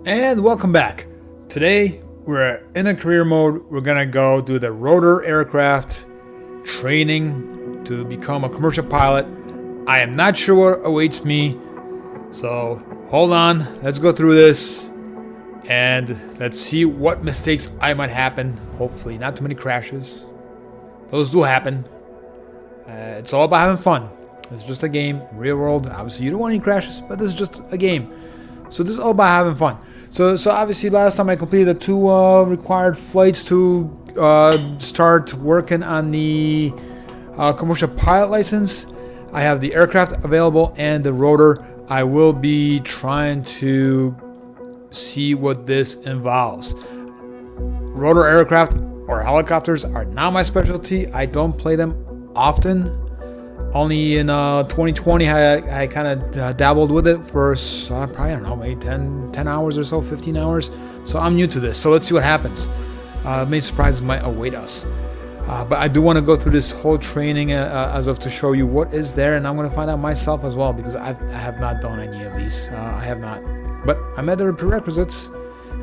And welcome back. Today we're in a career mode. We're gonna go do the rotor aircraft training to become a commercial pilot. I am not sure what awaits me, so hold on. Let's go through this and let's see what mistakes I might happen. Hopefully not too many crashes. Those do happen. It's all about having fun. It's just a game, real world. Obviously you don't want any crashes, but this is just a game. So this is all about having fun. So obviously last time I completed the two required flights to start working on the commercial pilot license. I have the aircraft available and the rotor. I will be trying to see what this involves. Rotor aircraft or helicopters are not my specialty. I don't play them often. Only in 2020 I kind of dabbled with it for probably, I don't know, maybe 10 hours or so, 15 hours. So I'm new to this. So let's see what happens. Many surprises might await us. But I do want to go through this whole training as of to show you what is there. And I'm going to find out myself as well because I have not done any of these. I have not. But I met the prerequisites.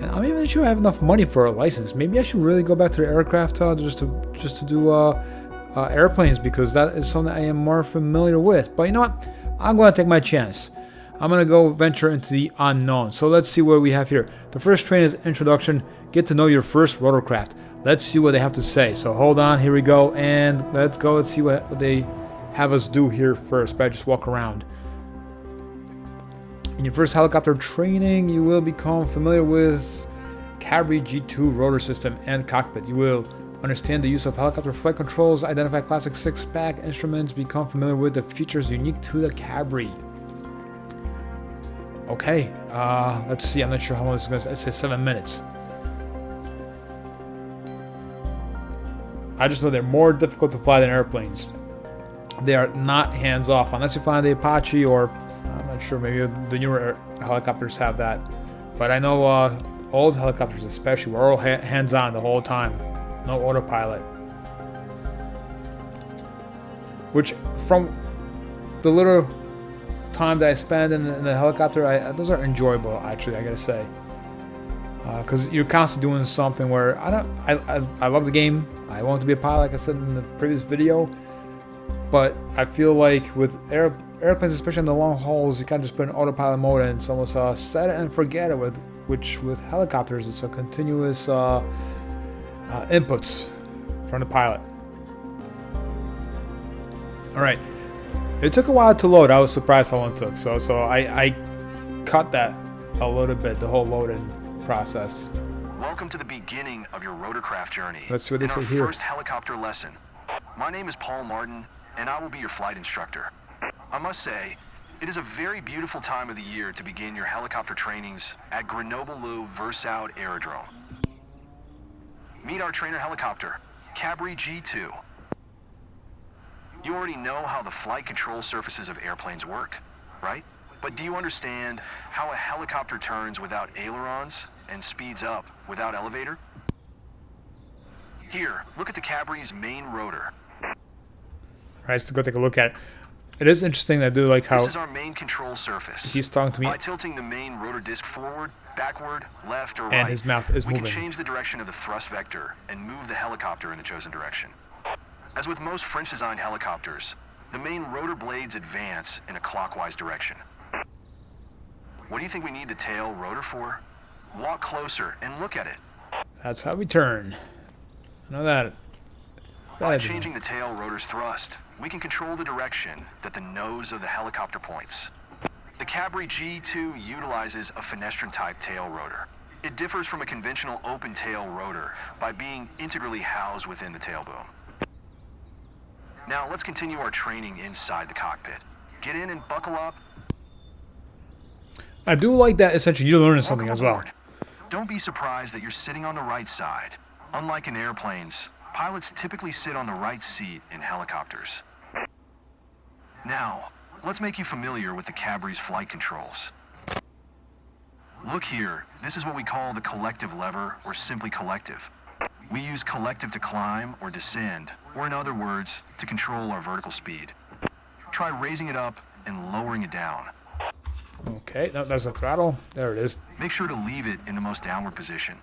And I'm even sure I have enough money for a license. Maybe I should really go back to the aircraft just to do airplanes, because that is something I am more familiar with. But you know what? I'm going to take my chance. I'm going to go venture into the unknown. So let's see what we have here. The first training is introduction. Get to know your first rotorcraft. Let's see what they have to say. So hold on. Here we go. And let's go. Let's see what they have us do here first. But I just walk around. In your first helicopter training, you will become familiar with Cabri G2 rotor system and cockpit. You will understand the use of helicopter flight controls, identify classic six-pack instruments, become familiar with the features unique to the Cabri. Okay, let's see. I'm not sure how long this is going to. It says 7 minutes. I just know they're more difficult to fly than airplanes. They are not hands-off unless you fly the Apache, or I'm not sure, maybe the newer helicopters have that. But I know old helicopters especially were all hands-on the whole time. No autopilot. Which, from the little time that I spend in the helicopter, those are enjoyable. Actually, I gotta say, because you're constantly doing something where I love the game. I want to be a pilot, like I said in the previous video. But I feel like with airplanes, especially in the long hauls, you can't just put in autopilot mode and it's almost set it and forget it. With helicopters, it's a continuous inputs from the pilot. All right, it took a while to load. I was surprised how long it took. So I cut that a little bit, the whole loading process. Welcome to the beginning of your rotorcraft journey. Let's see what they say here. First helicopter lesson. My name is Paul Martin, and I will be your flight instructor. I must say, it is a very beautiful time of the year to begin your helicopter trainings at Grenoble-Versoud Aerodrome. Meet our trainer helicopter, Cabri G2. You already know how the flight control surfaces of airplanes work, right? But do you understand how a helicopter turns without ailerons and speeds up without elevator? Here, look at the Cabri's main rotor. All right, let's go take a look at it. It is interesting. I do like how this is our main control surface. He's talking to me. By tilting the main rotor disc forward, backward, left, or right, and his mouth is moving. We can change the direction of the thrust vector and move the helicopter in the chosen direction. As with most French-designed helicopters, the main rotor blades advance in a clockwise direction. What do you think we need the tail rotor for? Walk closer and look at it. That's how we turn. I know that. By changing the tail rotor's thrust, we can control the direction that the nose of the helicopter points. The Cabri G2 utilizes a fenestrine-type tail rotor. It differs from a conventional open tail rotor by being integrally housed within the tail boom. Now let's continue our training inside the cockpit. Get in and buckle up. I do like that essentially you're learning something as well. Don't be surprised that you're sitting on the right side. Unlike in airplanes, pilots typically sit on the right seat in helicopters. Now, let's make you familiar with the Cabri's flight controls. Look here, this is what we call the collective lever, or simply collective. We use collective to climb or descend, or in other words, to control our vertical speed. Try raising it up and lowering it down. Okay, no, that's the throttle. There it is. Make sure to leave it in the most downward position.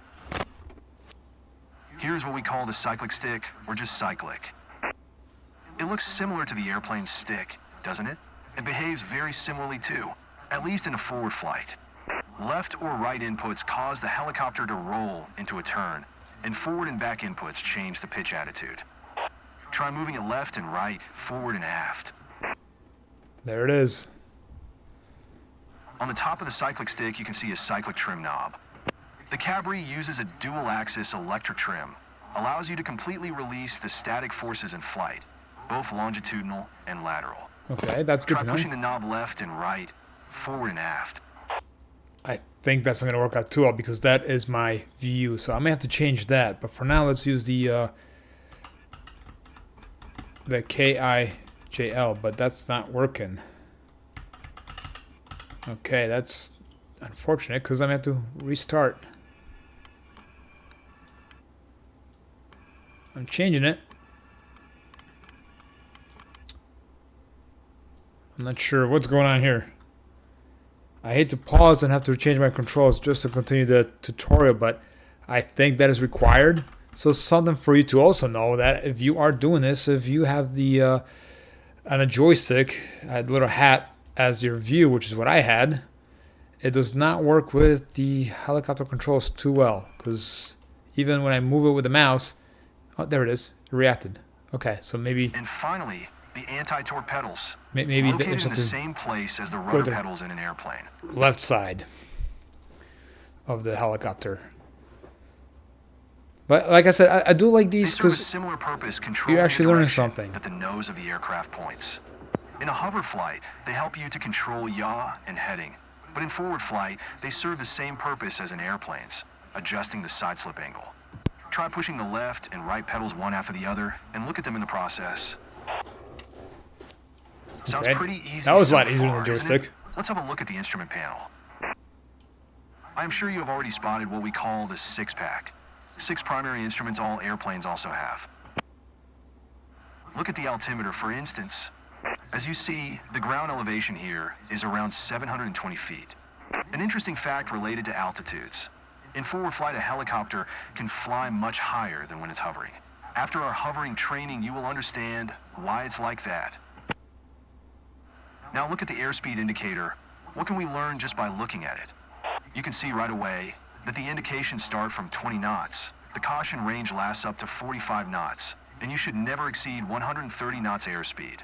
Here's what we call the cyclic stick, or just cyclic. It looks similar to the airplane's stick, doesn't it? It behaves very similarly too, at least in a forward flight. Left or right inputs cause the helicopter to roll into a turn, and forward and back inputs change the pitch attitude. Try moving it left and right, forward and aft. There it is. On the top of the cyclic stick, you can see a cyclic trim knob. The Cabri uses a dual-axis electric trim, allows you to completely release the static forces in flight, both longitudinal and lateral. Okay, that's good Try to know. pushing the knob left and right, forward and aft. I think that's not going to work out too well because that is my view. So I may have to change that. But for now, let's use the KIJL, but that's not working. Okay, that's unfortunate because I'm going to have to restart. I'm changing it. I'm not sure what's going on here. I hate to pause and have to change my controls just to continue the tutorial, but I think that is required. So something for you to also know that if you are doing this, if you have the on a joystick, a little hat as your view, which is what I had, it does not work with the helicopter controls too well because even when I move it with the mouse, oh, there it is, it reacted. Okay, so maybe. And finally, the anti-torque pedals. Maybe located in the same place as the rotor pedals in an airplane. Left side of the helicopter. But like I said, I do like these because similar purpose, you're actually learning something. That the nose of the aircraft points. In a hover flight, they help you to control yaw and heading. But in forward flight, they serve the same purpose as in airplanes, adjusting the side slip angle. Try pushing the left and right pedals one after the other, and look at them in the process. Sounds pretty easy. That was so a lot easier far, than the isn't it? joystick. Let's have a look at the instrument panel. I am sure you have already spotted what we call the six-pack. 6 primary instruments all airplanes also have. Look at the altimeter, for instance. As you see, the ground elevation here is around 720 feet. An interesting fact related to altitudes. In forward flight, a helicopter can fly much higher than when it's hovering. After our hovering training, you will understand why it's like that. Now look at the airspeed indicator. What can we learn just by looking at it? You can see right away that the indications start from 20 knots. The caution range lasts up to 45 knots, and you should never exceed 130 knots airspeed.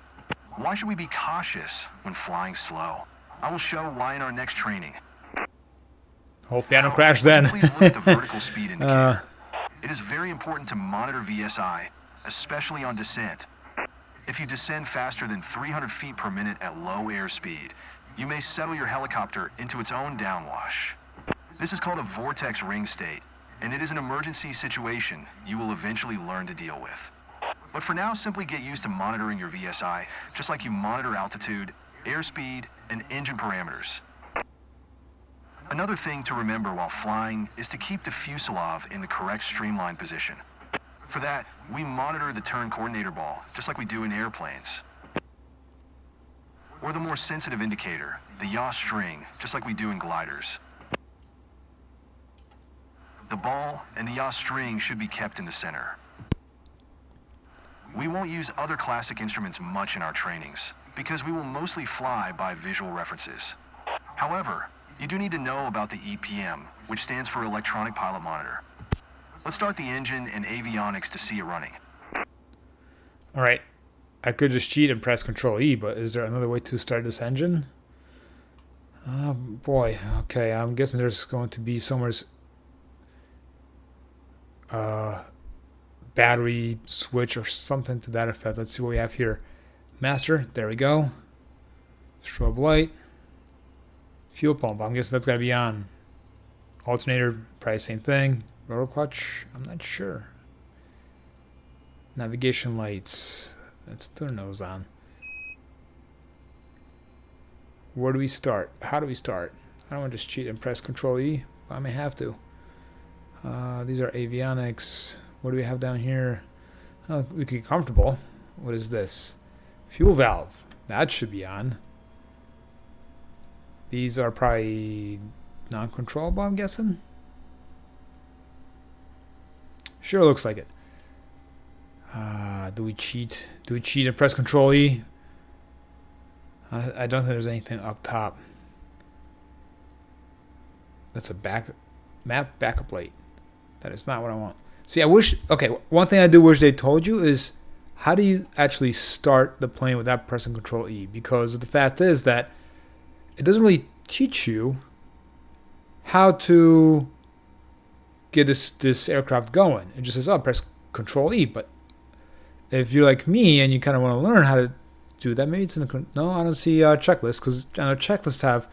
Why should we be cautious when flying slow? I will show why in our next training. Hopefully I don't crash then. Please look at the vertical speed indicator. It is very important to monitor VSI, especially on descent. If you descend faster than 300 feet per minute at low airspeed, you may settle your helicopter into its own downwash. This is called a vortex ring state, and it is an emergency situation you will eventually learn to deal with. But for now, simply get used to monitoring your VSI, just like you monitor altitude, airspeed, and engine parameters. Another thing to remember while flying is to keep the fuselage in the correct streamline position. For that, we monitor the turn coordinator ball, just like we do in airplanes. Or the more sensitive indicator, the yaw string, just like we do in gliders. The ball and the yaw string should be kept in the center. We won't use other classic instruments much in our trainings, because we will mostly fly by visual references. However, you do need to know about the EPM, which stands for Electronic Pilot Monitor. Let's start the engine and avionics to see it running. Alright, I could just cheat and press Control E, but is there another way to start this engine? Oh boy, okay, I'm guessing there's going to be somewhere's battery switch or something to that effect. Let's see what we have here. Master, there we go. Strobe light. Fuel pump, I'm guessing that's got to be on. Alternator, probably same thing. Rotor clutch, I'm not sure. Navigation lights, let's turn those on. Where do we start? How do we start? I don't want to just cheat and press Control E, but I may have to. These are avionics. What do we have down here? Oh, we can get comfortable. What is this? Fuel valve. That should be on. These are probably non-controllable, I'm guessing. Sure looks like it. Do we cheat? Do we cheat and press Control E? I don't think there's anything up top. That's a map backup light. That is not what I want. See, I wish... Okay, one thing I do wish they told you is how do you actually start the plane without pressing Control E? Because the fact is that it doesn't really teach you how to get this aircraft going. It just says, oh, press Control E. But if you're like me and you kind of want to learn how to do that, maybe it's in the... No, I don't see a checklist, because I know checklists have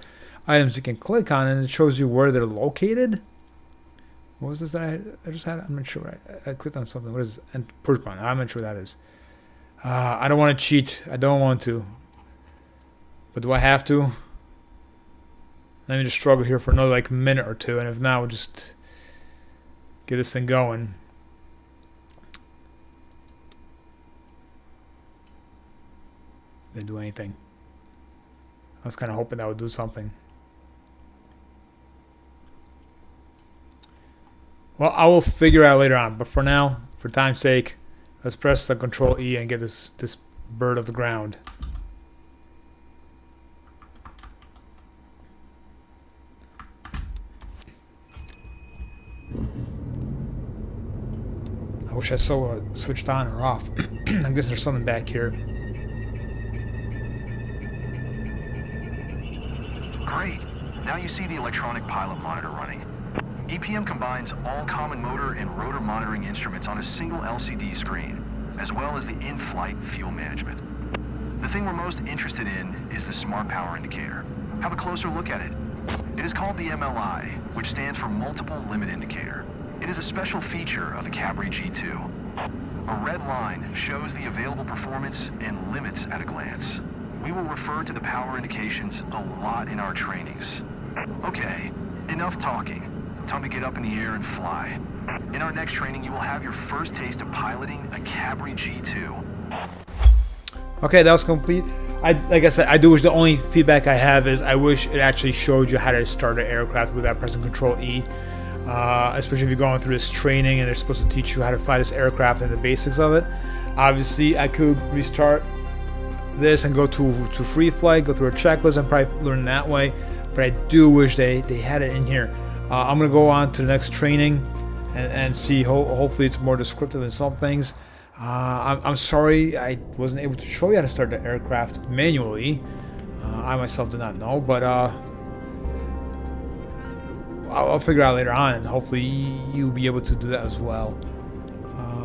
items you can click on and it shows you where they're located. What was this that I just had? I'm not sure. I clicked on something. What is this? And push button. I'm not sure what that is. I don't want to cheat. I don't want to. But do I have to? Let me just struggle here for another like minute or two, and if not, we'll just get this thing going. Didn't do anything. I was kind of hoping that would do something. Well, I will figure out later on, but for now, for time's sake, let's press the Control E and get this bird off the ground. I wish I saw it switched on or off. I guess there's something back here. Great. Now you see the electronic pilot monitor running. EPM combines all common motor and rotor monitoring instruments on a single LCD screen, as well as the in-flight fuel management. The thing we're most interested in is the Smart Power Indicator. Have a closer look at it. It is called the MLI, which stands for Multiple Limit Indicator. It is a special feature of the Cabri G2. A red line shows the available performance and limits at a glance. We will refer to the power indications a lot in our trainings. Okay, enough talking. Time to get up in the air and fly. In our next training, you will have your first taste of piloting a Cabri G2. Okay, that was complete. Like I said, I do wish the only feedback I have is I wish it actually showed you how to start an aircraft without pressing Control E. Especially if you're going through this training and they're supposed to teach you how to fly this aircraft and the basics of it. Obviously, I could restart this and go to free flight, go through a checklist and probably learn that way. But I do wish they had it in here. I'm going to go on to the next training and see. Hopefully it's more descriptive in some things. I'm sorry I wasn't able to show you how to start the aircraft manually. I myself did not know, but I'll figure out later on, and hopefully you'll be able to do that as well.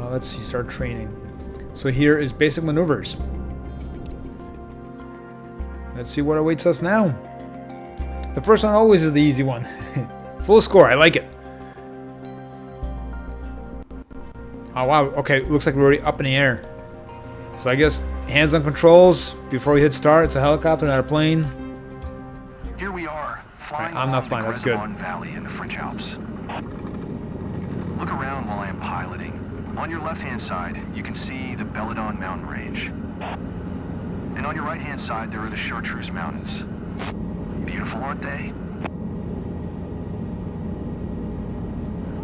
Let's see, start training. So here is basic maneuvers. Let's see what awaits us now. The first one always is the easy one. Full score, I like it. Oh wow, okay, looks like we're already up in the air. So I guess hands on controls before we hit start. It's a helicopter, not a plane. Here we are, flying I'm not flying, the that's good. Grezemon Valley in the French Alps. Look around while I am piloting. On your left-hand side, you can see the Belladon mountain range. And on your right-hand side, there are the Chartreuse Mountains. Beautiful, aren't they?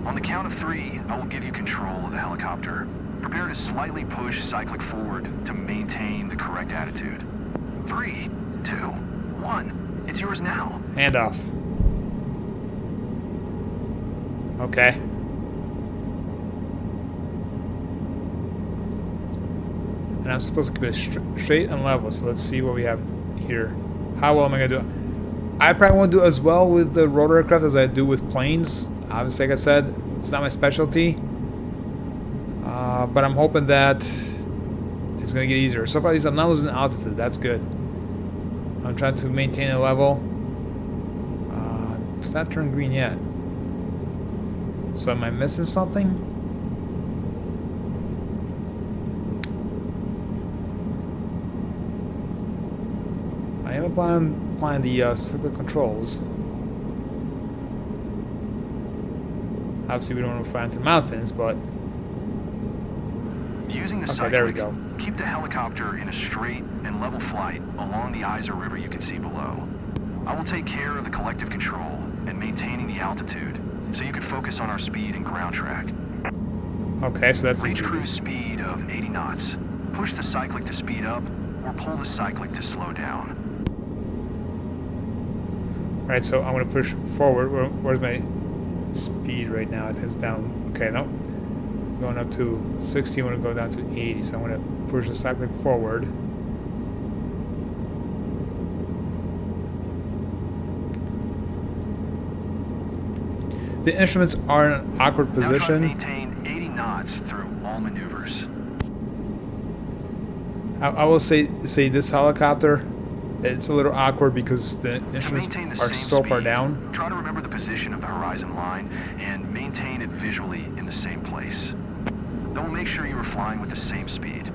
On the count of 3, I will give you control of the helicopter. Prepare to slightly push Cyclic forward to maintain the correct attitude. 3, 2, 1. It's yours now. Hand off. Okay. And I'm supposed to keep it straight and level, so let's see what we have here. How well am I going to do? I probably won't do as well with the rotor aircraft as I do with planes. Obviously, like I said, it's not my specialty. But I'm hoping that it's going to get easier. So far, at least I'm not losing altitude. That's good. I'm trying to maintain a level. It's not turned green yet. So am I missing something? I am applying the cyclic controls. Obviously, we don't want to fly into the mountains, but using the Cyclic, there we go. Keep the helicopter in a straight and level flight along the Isar River you can see below. I will take care of the collective control and maintaining the altitude, so you can focus on our speed and ground track. Okay, so that's Reach easy. cruise speed of 80 knots. Push the Cyclic to speed up, or pull the Cyclic to slow down. Alright, so I'm going to push forward. Where's my speed right now? I think it's down. Okay, no. Going up to 60, I want to go down to 80, so I'm going to push the Cyclic forward. The instruments are in an awkward Now try to position. maintain 80 knots through all maneuvers. I will say this helicopter, it's a little awkward because the To instruments maintain the are same so speed, far down. try to remember the position of the horizon line and maintain it visually in the same place. That will make sure you are flying with the same speed.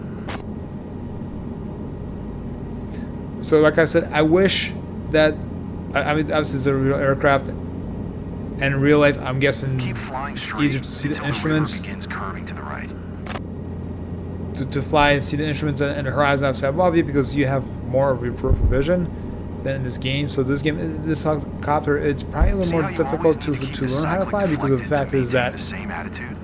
So like I said, I wish that, I mean, obviously it's a real aircraft, and in real life, I'm guessing Keep flying it's straight easier to see the until instruments, the river begins curving to the right. to fly and see the instruments and the horizon outside above you, because you have more of your peripheral vision than in this game. So this helicopter, it's probably a little See more how you difficult always to need keep the learn how to Cyclic fly, because of the deflected fact to is maintain that the same attitude.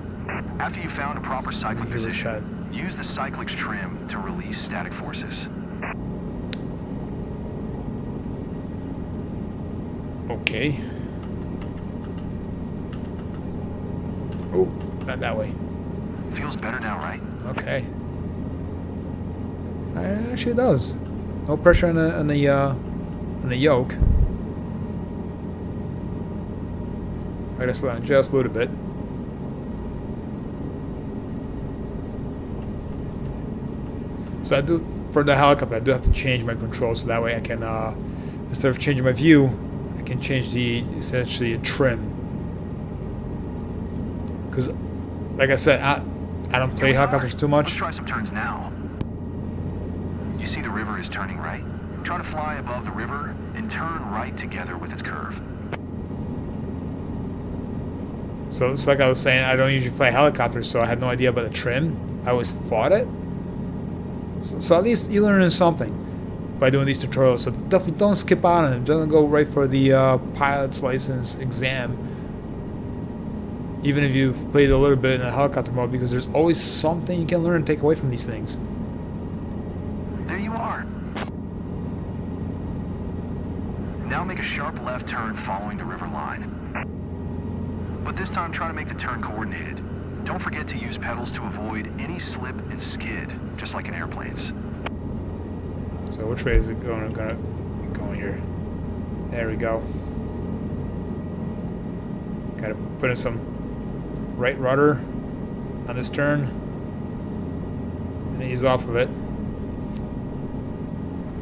After you found a proper Cyclic Here's the position, side. use the Cyclic's trim to release static forces. okay. Oh, not that way. Feels better now, right? Okay. It actually does. No pressure on the yoke. I gotta slow down just a little bit. So I do, for the helicopter, I do have to change my controls so that way I can, instead of changing my view, I can change the, essentially, a trim. Because, like I said, I don't play Here we are. helicopters too Let's much. try some turns now. You see the river is turning right? Try to fly above the river and turn right together with its curve. So it's like I was saying, I don't usually fly helicopters, so I had no idea about the trim. I always fought it. So at least you're learning something by doing these tutorials. So definitely don't skip out on them. Don't go right for the pilot's license exam, even if you've played a little bit in a helicopter mode, because there's always something you can learn and take away from these things. There you are. Now make a sharp left turn following the river line. But this time try to make the turn coordinated. Don't forget to use pedals to avoid any slip and skid, just like in airplanes. So which way is it going here? There we go. Gotta put in some right rudder on this turn and ease off of it.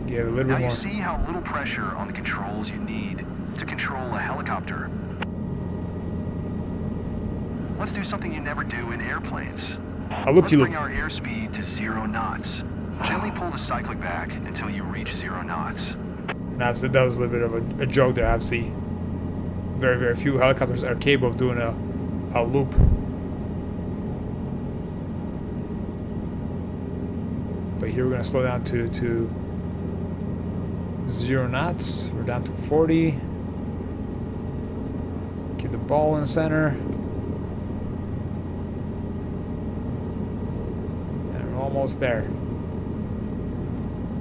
Give it a little Now bit you more. see how little pressure on the controls you need to control a helicopter. Let's do something you never do in airplanes. A Let's loop-de-loop. bring our airspeed to 0 knots. Gently pull the Cyclic back until you reach 0 knots. And obviously that was a little bit of a joke there. Obviously, very, very few helicopters are capable of doing a loop. But here we're going to slow down to 0 knots. We're down to 40. Keep the ball in the center. And we're almost there.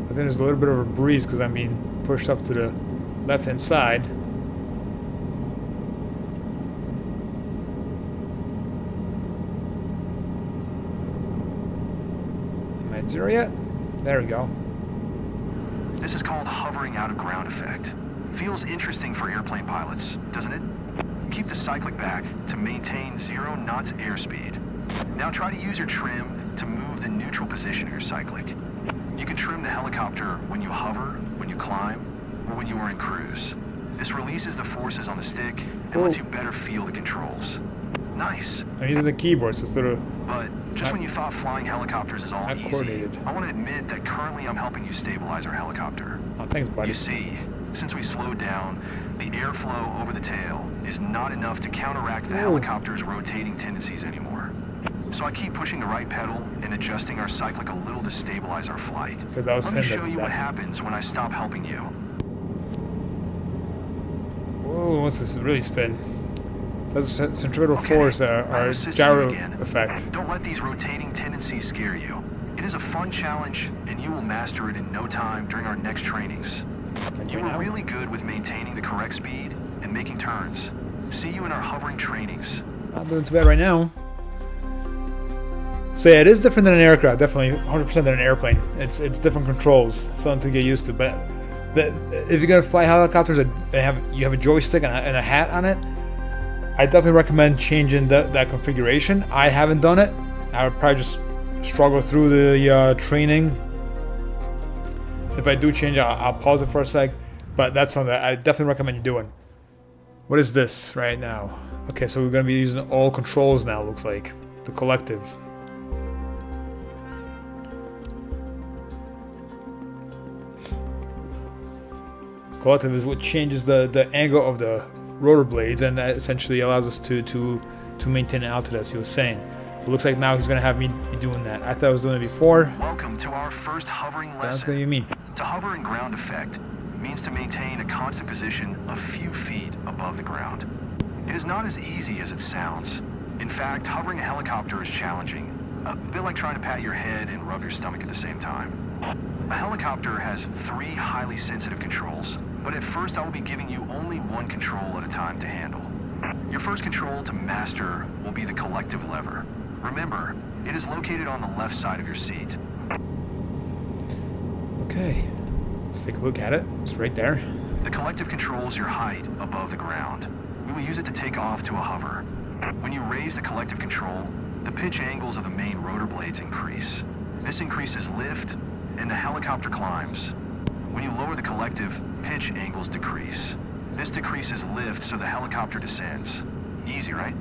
I think there's a little bit of a breeze because I'm being pushed up to the left-hand side. Am I at 0 yet? There we go. This is called hovering out of ground effect. Feels interesting for airplane pilots, doesn't it? Keep the Cyclic back to maintain 0 knots airspeed. Now try to use your trim to move the neutral position of your Cyclic. You can trim the helicopter when you hover, when you climb, or when you are in cruise. This releases the forces on the stick and lets you better feel the controls. Nice. I'm using the keyboard, so it's a little... But just when you thought flying helicopters is all Not easy, coordinated. I want to admit that currently I'm helping you stabilize our helicopter. Oh, thanks, buddy. You see, since we slowed down, the airflow over the tail is not enough to counteract the helicopter's rotating tendencies anymore. So I keep pushing the right pedal and adjusting our Cyclic a little to stabilize our flight. Because I was Let me saying show that- you what happens when I stop helping you. Oh, what's this? Really spin. That's a centripetal force I'm or assisting you gyro again. effect. Don't let these rotating tendencies scare you. It is a fun challenge, and you will master it in no time during our next trainings. Like You right were now. really good with maintaining the correct speed and making turns. See you in our hovering trainings. Not doing too bad right now. So yeah, it is different than an aircraft. Definitely 100% than an airplane. It's different controls, something to get used to. But if you're gonna fly helicopters that you have a joystick and a hat on it, I definitely recommend changing that configuration. I haven't done it. I would probably just struggle through the training. If I do change, I'll pause it for a sec. But that's something that I definitely recommend you doing. What is this right now? Okay, so we're gonna be using all controls now. Looks like the collective. Collective is what changes the angle of the rotor blades, and that essentially allows us to maintain altitude, as he was saying. It looks like now he's gonna have me be doing that. I thought I was doing it before. Welcome to our first hovering lesson. That's gonna be me. To hover in ground effect means to maintain a constant position a few feet above the ground. It is not as easy as it sounds. In fact, hovering a helicopter is challenging, a bit like trying to pat your head and rub your stomach at the same time. A helicopter has 3 highly sensitive controls, but at first I will be giving you only one control at a time to handle. Your first control to master will be the collective lever. Remember, it is located on the left side of your seat. Okay, let's take a look at it. It's right there. The collective controls your height above the ground. We will use it to take off to a hover. When you raise the collective control, the pitch angles of the main rotor blades increase. This increases lift, and the helicopter climbs. When you lower the collective, pitch angles decrease. This decreases lift, so the helicopter descends. Easy, right?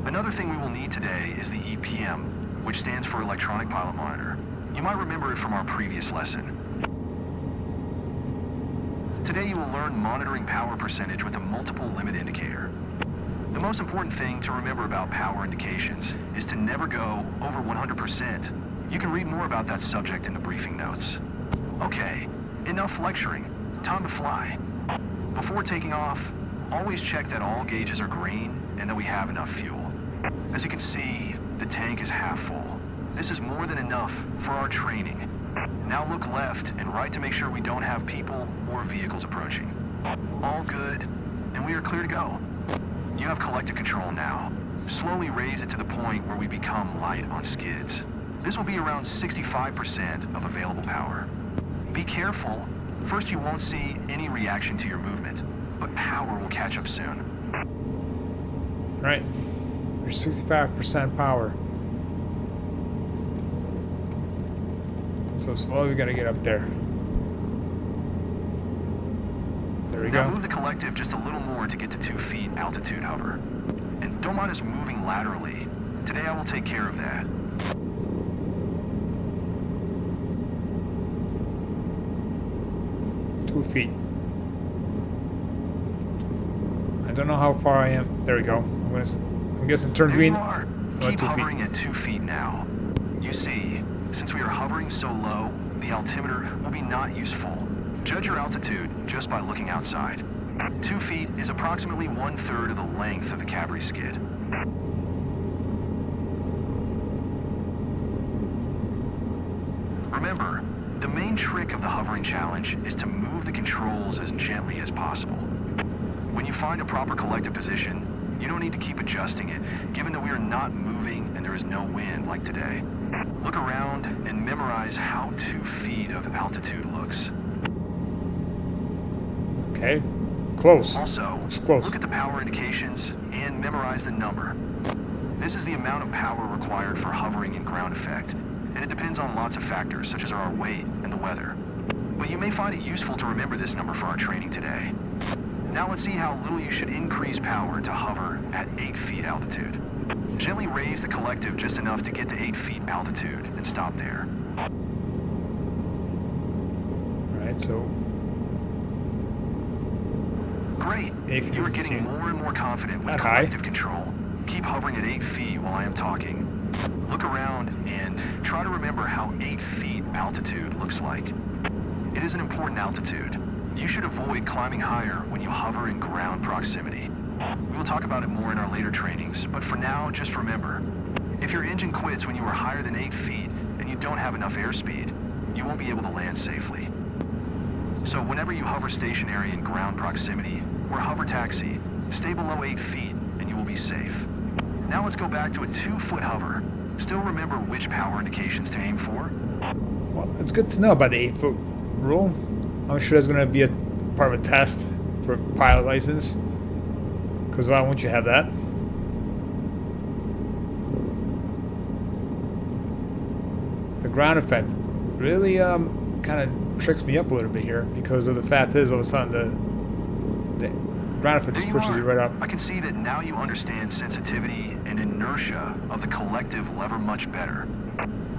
Another thing we will need today is the EPM, which stands for Electronic Pilot Monitor. You might remember it from our previous lesson. Today you will learn monitoring power percentage with a multiple limit indicator. The most important thing to remember about power indications is to never go over 100%. You can read more about that subject in the briefing notes. Okay, enough lecturing. Time to fly. Before taking off, always check that all gauges are green and that we have enough fuel. As you can see, the tank is half full. This is more than enough for our training. Now look left and right to make sure we don't have people or vehicles approaching. All good, and we are clear to go. You have collective control now. Slowly raise it to the point where we become light on skids. This will be around 65% of available power. Be careful. First you won't see any reaction to your movement, but power will catch up soon. Right. There's 65% power. So slowly we gotta get up there. There we Now go. move the collective just a little more to get to 2 feet altitude hover. And don't mind us moving laterally. Today I will take care of that. 2 feet. I don't know how far I am. There we go. I'm guessing turn There green. you are. About Keep 2 feet. hovering at 2 feet now. You see, since we are hovering so low, the altimeter will be not useful. Judge your altitude just by looking outside. 2 feet is approximately 1/3 of the length of the Cabri skid. Remember, the main trick of the hovering challenge is to move the controls as gently as possible. When you find a proper collective position, you don't need to keep adjusting it, given that we are not moving and there is no wind like today. Look around and memorize how 2 feet of altitude looks. Okay. Close. Also, Looks close. look at the power indications and memorize the number. This is the amount of power required for hovering in ground effect, and it depends on lots of factors such as our weight and the weather. But you may find it useful to remember this number for our training today. Now let's see how little you should increase power to hover at 8 feet altitude. Gently raise the collective just enough to get to 8 feet altitude and stop there. Alright, so Great. 8 feet You are is getting soon. more and more confident with Not high. collective control. Keep hovering at 8 feet while I am talking. Look around and try to remember how 8 feet altitude looks like. It is an important altitude. You should avoid climbing higher when you hover in ground proximity. We will talk about it more in our later trainings, but for now, just remember, if your engine quits when you are higher than 8 feet and you don't have enough airspeed, you won't be able to land safely. So whenever you hover stationary in ground proximity or hover taxi, stay below 8 feet and you will be safe. Now let's go back to a 2-foot hover. Still remember which power indications to aim for? Well, it's good to know about the 8-foot rule. I'm sure that's going to be a part of a test for pilot license. Because why won't you have that? The ground effect really kind of tricks me up a little bit here, because of the fact is all of a sudden the ground effect just pushes you right up. I can see that now you understand sensitivity and inertia of the collective lever much better.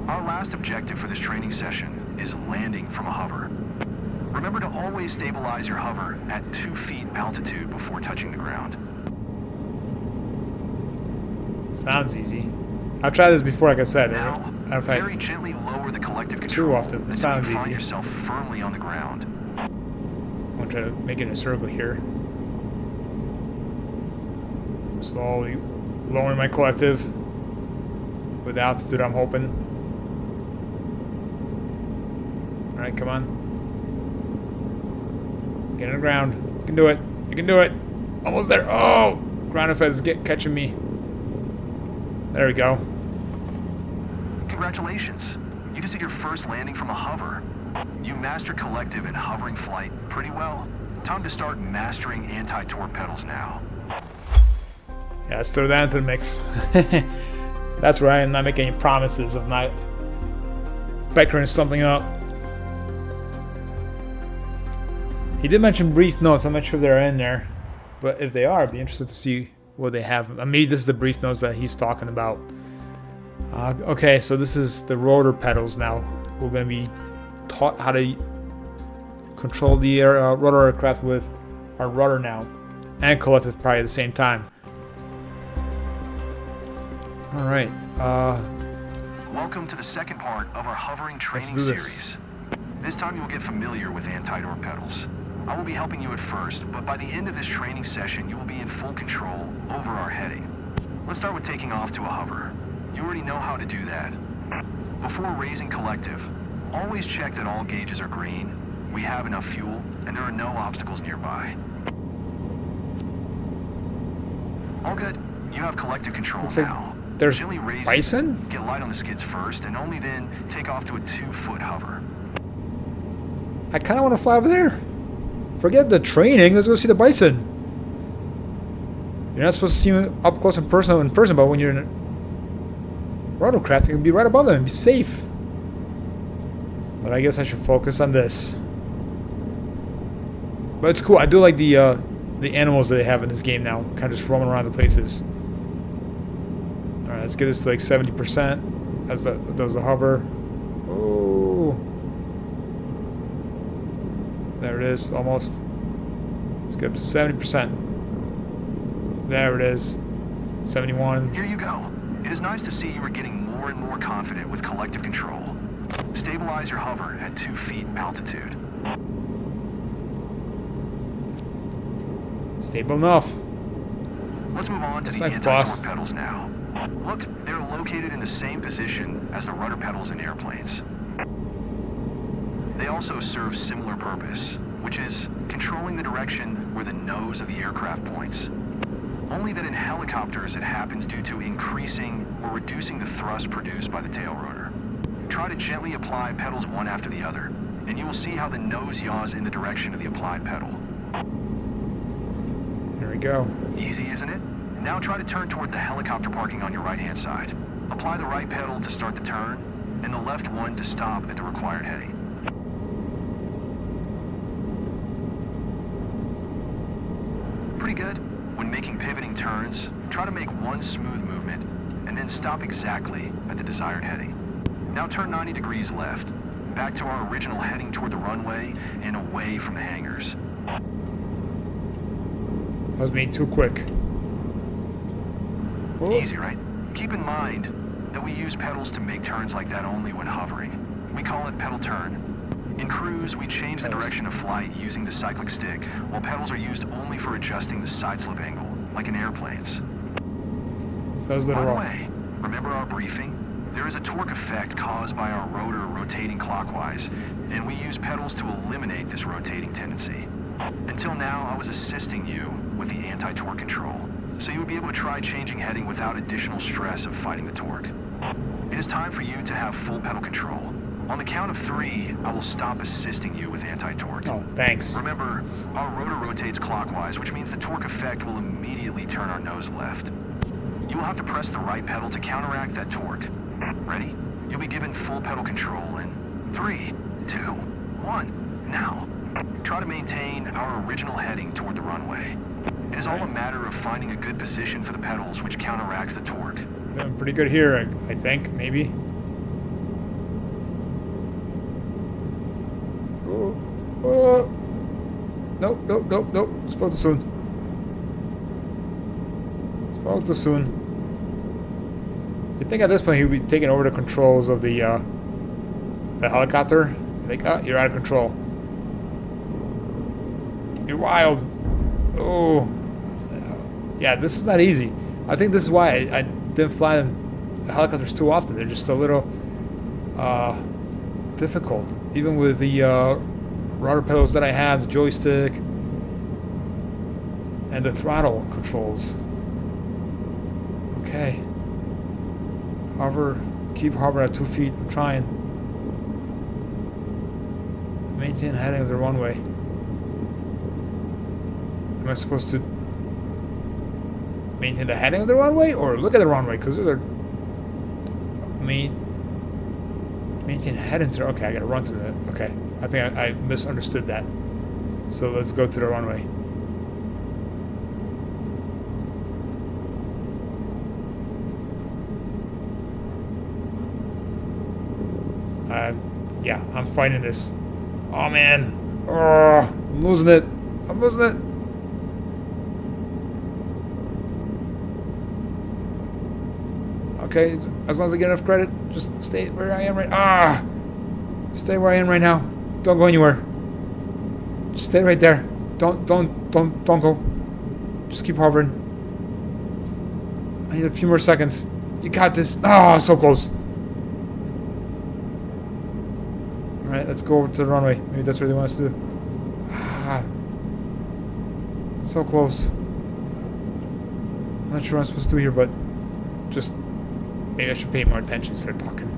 Our last objective for this training session is landing from a hover. Remember to always stabilize your hover at 2 feet altitude before touching the ground. Sounds easy. I've tried this before, like I said. Now, very gently lower the collective control too often. It sounds until you easy. find yourself firmly on the ground. I'm going to try to make it in a circle here. Slowly lowering my collective with the altitude I'm hoping. Alright, come on. Get on the ground. You can do it. You can do it. Almost there. Oh! Ground effect is catching me. There we go. Congratulations. You just did your first landing from a hover. You mastered collective and hovering flight pretty well. Time to start mastering anti-torque pedals now. Yeah, let's throw that into the mix. That's right, I'm not making any promises of not bickering something up. He did mention brief notes. I'm not sure if they're in there, but if they are, I'd be interested to see what they have. Maybe this is the brief notes that he's talking about. Okay, so this is the rotor pedals now. We're going to be taught how to control the rotor aircraft with our rudder now, and collective probably at the same time. All right. Welcome to the second part of our hovering training series. This time you will get familiar with anti-torque pedals. I will be helping you at first, but by the end of this training session, you will be in full control over our heading. Let's start with taking off to a hover. You already know how to do that. Before raising collective, always check that all gauges are green, we have enough fuel, and there are no obstacles nearby. All good. You have collective control now. There's Gently raise bison? Get light on the skids first, and only then take off to a 2-foot hover. I kind of want to fly over there. Forget the training. Let's go see the bison. You're not supposed to see them up close in person, but when you're in Rotorcraft, you can be right above them and be safe. But I guess I should focus on this. But it's cool. I do like the animals that they have in this game now, kind of just roaming around the places. All right, let's get this to like 70%. As that was the hover. Oh. There it is, almost. Let's get up to 70%. There it is. 71. Here you go. It is nice to see you are getting more and more confident with collective control. Stabilize your hover at 2 feet altitude. Stable enough. Let's move on to the anti-torque pedals now. Look, they're located in the same position as the rudder pedals in airplanes. They also serve similar purpose, which is controlling the direction where the nose of the aircraft points. Only that in helicopters it happens due to increasing or reducing the thrust produced by the tail rotor. Try to gently apply pedals one after the other, and you will see how the nose yaws in the direction of the applied pedal. There we go. Easy, isn't it? Now try to turn toward the helicopter parking on your right-hand side. Apply the right pedal to start the turn, and the left one to stop at the required heading. Pretty good. When making pivoting turns, try to make one smooth movement, and then stop exactly at the desired heading. Now turn 90 degrees left, back to our original heading toward the runway and away from the hangars. That was being too quick. Oh. Easy, right? Keep in mind that we use pedals to make turns like that only when hovering. We call it pedal turn. In cruise, we change the direction of flight using the cyclic stick, while pedals are used only for adjusting the side slip angle, like in airplanes. Sounds a little By the rough. way, remember our briefing? There is a torque effect caused by our rotor rotating clockwise, and we use pedals to eliminate this rotating tendency. Until now, I was assisting you with the anti-torque control, so you would be able to try changing heading without additional stress of fighting the torque. It is time for you to have full pedal control. On the count of 3, I will stop assisting you with anti-torque. Oh, thanks. Remember, our rotor rotates clockwise, which means the torque effect will immediately turn our nose left. You will have to press the right pedal to counteract that torque. Ready? You'll be given full pedal control in 3, 2, 1, now. Try to maintain our original heading toward the runway. It is all a matter of finding a good position for the pedals, which counteracts the torque. Doing pretty good here, I think, maybe. Oh, oh. Nope, nope, nope, nope. Spoke too soon. Spoke too soon. I think at this point he would be taking over the controls of the helicopter. Like, oh, you're out of control. You're wild. Oh. Yeah, this is not easy. I think this is why I didn't fly the helicopters too often. They're just a little difficult. Even with the rotor pedals that I have, the joystick, and the throttle controls. Okay. Hover, keep hovering at 2 feet. I'm trying. Maintain heading of the runway. Am I supposed to maintain the heading of the runway or look at the runway? Because they're maintain heading to. Okay, I gotta run to that. Okay, I think I misunderstood that. So let's go to the runway. Yeah, I'm fighting this. Oh man, oh, I'm losing it. I'm losing it. Okay, as long as I get enough credit, just stay where I am stay where I am right now. Don't go anywhere. Just stay right there. Don't go. Just keep hovering. I need a few more seconds. You got this. Oh, so close. All right, let's go over to the runway. Maybe that's what they want us to do. So close. I'm not sure what I'm supposed to do here, but just maybe I should pay more attention instead of talking.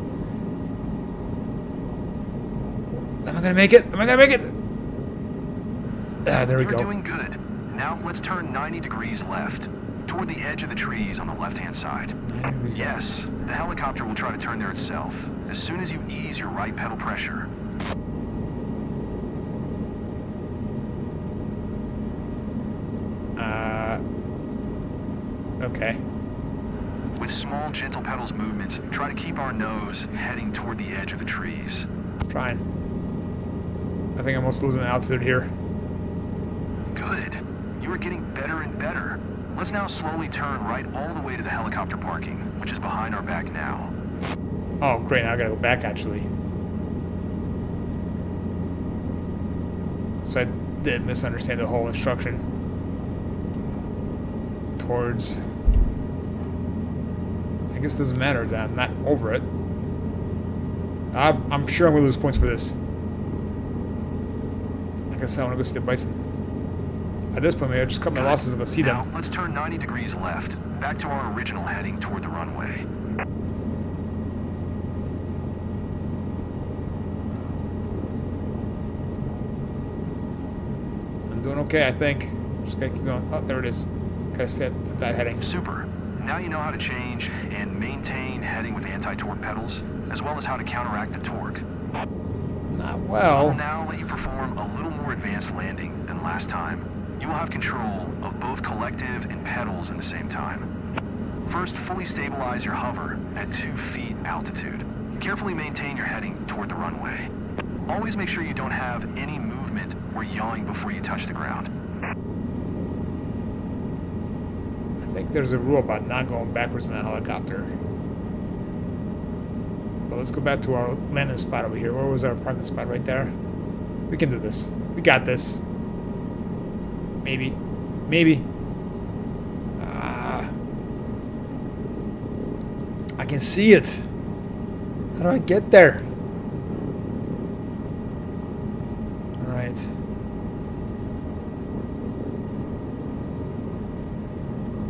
Am I gonna make it? Am I gonna make it? Ah, there we go. You're doing good. Now let's turn 90 degrees left, toward the edge of the trees on the left-hand side. Yes, the helicopter will try to turn there itself, as soon as you ease your right pedal pressure. Okay. With small, gentle pedals movements, try to keep our nose heading toward the edge of the trees. Trying. I think I'm almost losing altitude here. Good. You are getting better and better. Let's now slowly turn right all the way to the helicopter parking, which is behind our back now. Oh, great. Now I gotta go back, actually. So I did misunderstand the whole instruction towards... I guess it doesn't matter that I'm not over it. I'm sure I'm going to lose points for this. Like I said, I want to go see the bison. At this point, maybe I'll just cut my losses and go see them. Now, let's turn 90 degrees left, back to our original heading toward the runway. I'm doing okay, I think. Just gotta keep going. Oh, there it is. Gotta stay at that heading. Super. Now you know how to change and maintain heading with anti-torque pedals, as well as how to counteract the torque. Not I will well. now let you perform a little more advanced landing than last time. You will have control of both collective and pedals in the same time. First, fully stabilize your hover at 2 feet altitude. Carefully maintain your heading toward the runway. Always make sure you don't have any movement or yawing before you touch the ground. I think there's a rule about not going backwards in a helicopter. But let's go back to our landing spot over here. Where was our parking spot? Right there? We can do this. We got this. Maybe. Maybe. I can see it. How do I get there? Alright.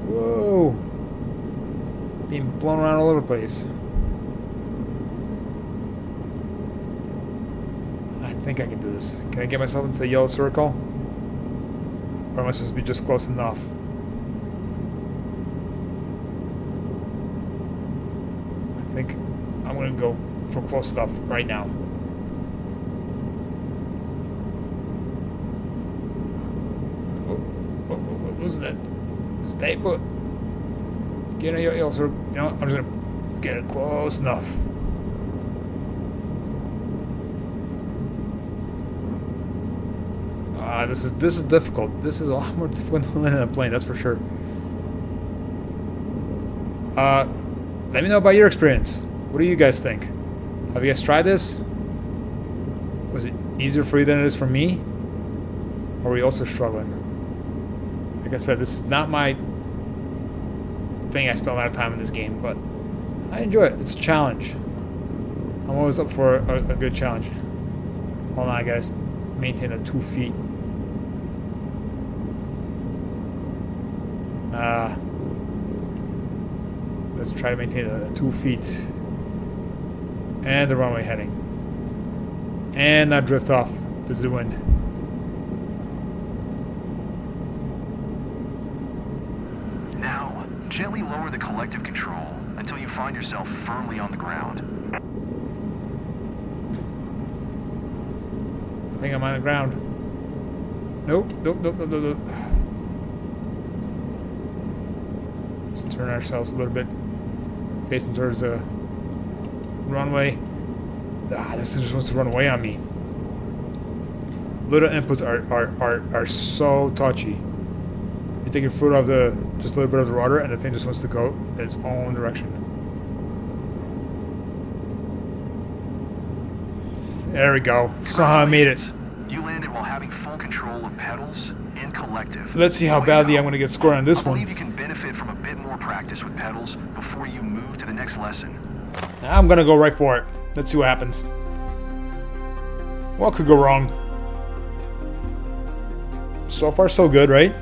Whoa. Being blown around all over the place. I think I can do this. Can I get myself into the yellow circle? Or am I supposed to be just close enough? I think I'm gonna go for close enough right now. Oh, losing it. Stay put. Get in a yellow circle. You know what? I'm just gonna get it close enough. This is difficult. This is a lot more difficult than landing a plane, that's for sure. Let me know about your experience. What do you guys think? Have you guys tried this? Was it easier for you than it is for me? Or are you also struggling? Like I said, this is not my thing. I spent a lot of time in this game, but I enjoy it. It's a challenge. I'm always up for a good challenge. Hold on, guys. Maintain at 2 feet. Let's try to maintain at 2 feet. And the runway heading. And not drift off to the wind. Now, gently lower the collective control until you find yourself firmly on the ground. I think I'm on the ground. Nope. Let's turn ourselves a little bit, facing towards the runway. This thing just wants to run away on me. Little inputs are so touchy. You take your foot off just a little bit of the rudder, and the thing just wants to go its own direction. There we go. Somehow I made it. You landed while having full control of pedals and collective. Let's see how badly I'm going to get scored on this one. I believe you can benefit from a bit more practice with pedals before you move to the next lesson. I'm going to go right for it. Let's see what happens. What could go wrong? So far, so good, right?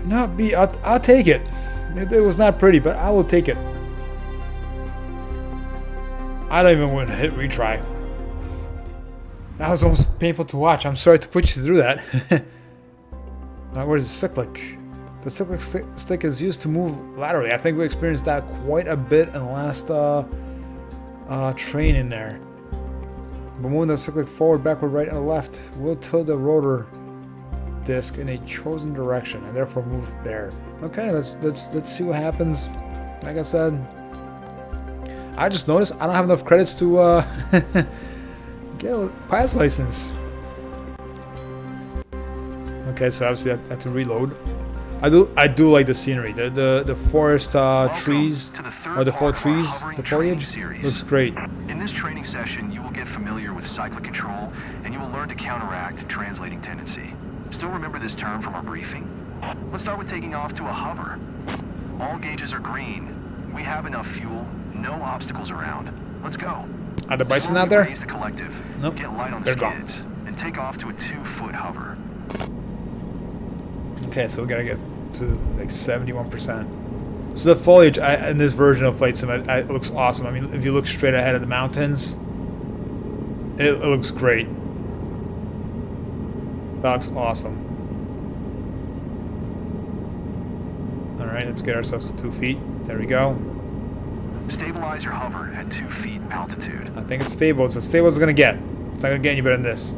Not be. I'll take it. It was not pretty, but I will take it. I don't even want to hit retry. That was almost painful to watch. I'm sorry to put you through that. Where's the Cyclic? The Cyclic stick is used to move laterally. I think we experienced that quite a bit in the last train in there. But moving the Cyclic forward, backward, right, and left will tilt the rotor disc in a chosen direction, and therefore move there. Okay, let's see what happens. Like I said, I just noticed I don't have enough credits to get a pilot's license. Okay, so obviously I have to reload. I do like the scenery. The forest trees, or the fall trees, the foliage looks great. In this training session, you will get familiar with cyclic control, and you will learn to counteract translating tendency. Still remember this term from our briefing? Let's start with taking off to a hover. All gauges are green. We have enough fuel, no obstacles around. Let's go. Are the bison out there? Raise the collective. Nope. Get light on the skids, and take off to a 2-foot hover. Okay, so we gotta get to like 71%. So the foliage in this version of Flight Sim, it looks awesome. I mean, if you look straight ahead of the mountains, it looks great. That looks awesome. All right, let's get ourselves to 2 feet. There we go. Stabilize your hover at 2 feet altitude. I think it's stable. It's as stable as it's gonna get. It's not gonna get any better than this.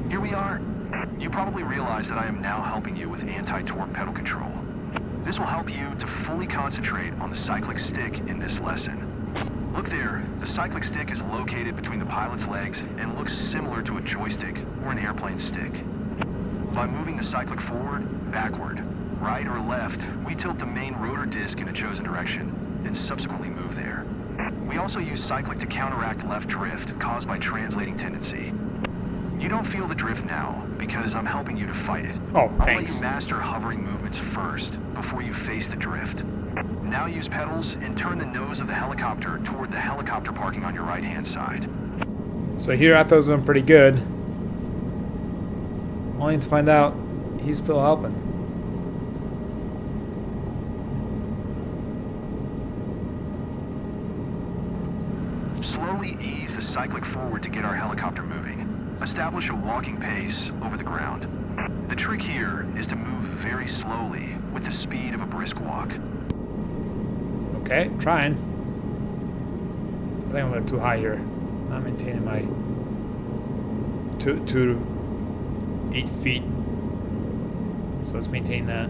Here we are. You probably realize that I am now helping you with anti-torque pedal control. This will help you to fully concentrate on the cyclic stick in this lesson. Look there, the cyclic stick is located between the pilot's legs and looks similar to a joystick or an airplane stick. By moving the cyclic forward, backward, right or left, we tilt the main rotor disc in a chosen direction, and subsequently move there. We also use Cyclic to counteract left drift caused by translating tendency. You don't feel the drift now because I'm helping you to fight it. Oh, I'll let thanks. you master hovering movements first before you face the drift. Now use pedals and turn the nose of the helicopter toward the helicopter parking on your right-hand side. So here I thought it was doing pretty good. Only to find out he's still helping. Slowly ease the Cyclic forward to get our helicopter moving. Establish a walking pace over the ground. The trick here is to move very slowly with the speed of a brisk walk. Okay, trying. I think I'm a little too high here. Not maintaining my 2 to 8 feet. So let's maintain that.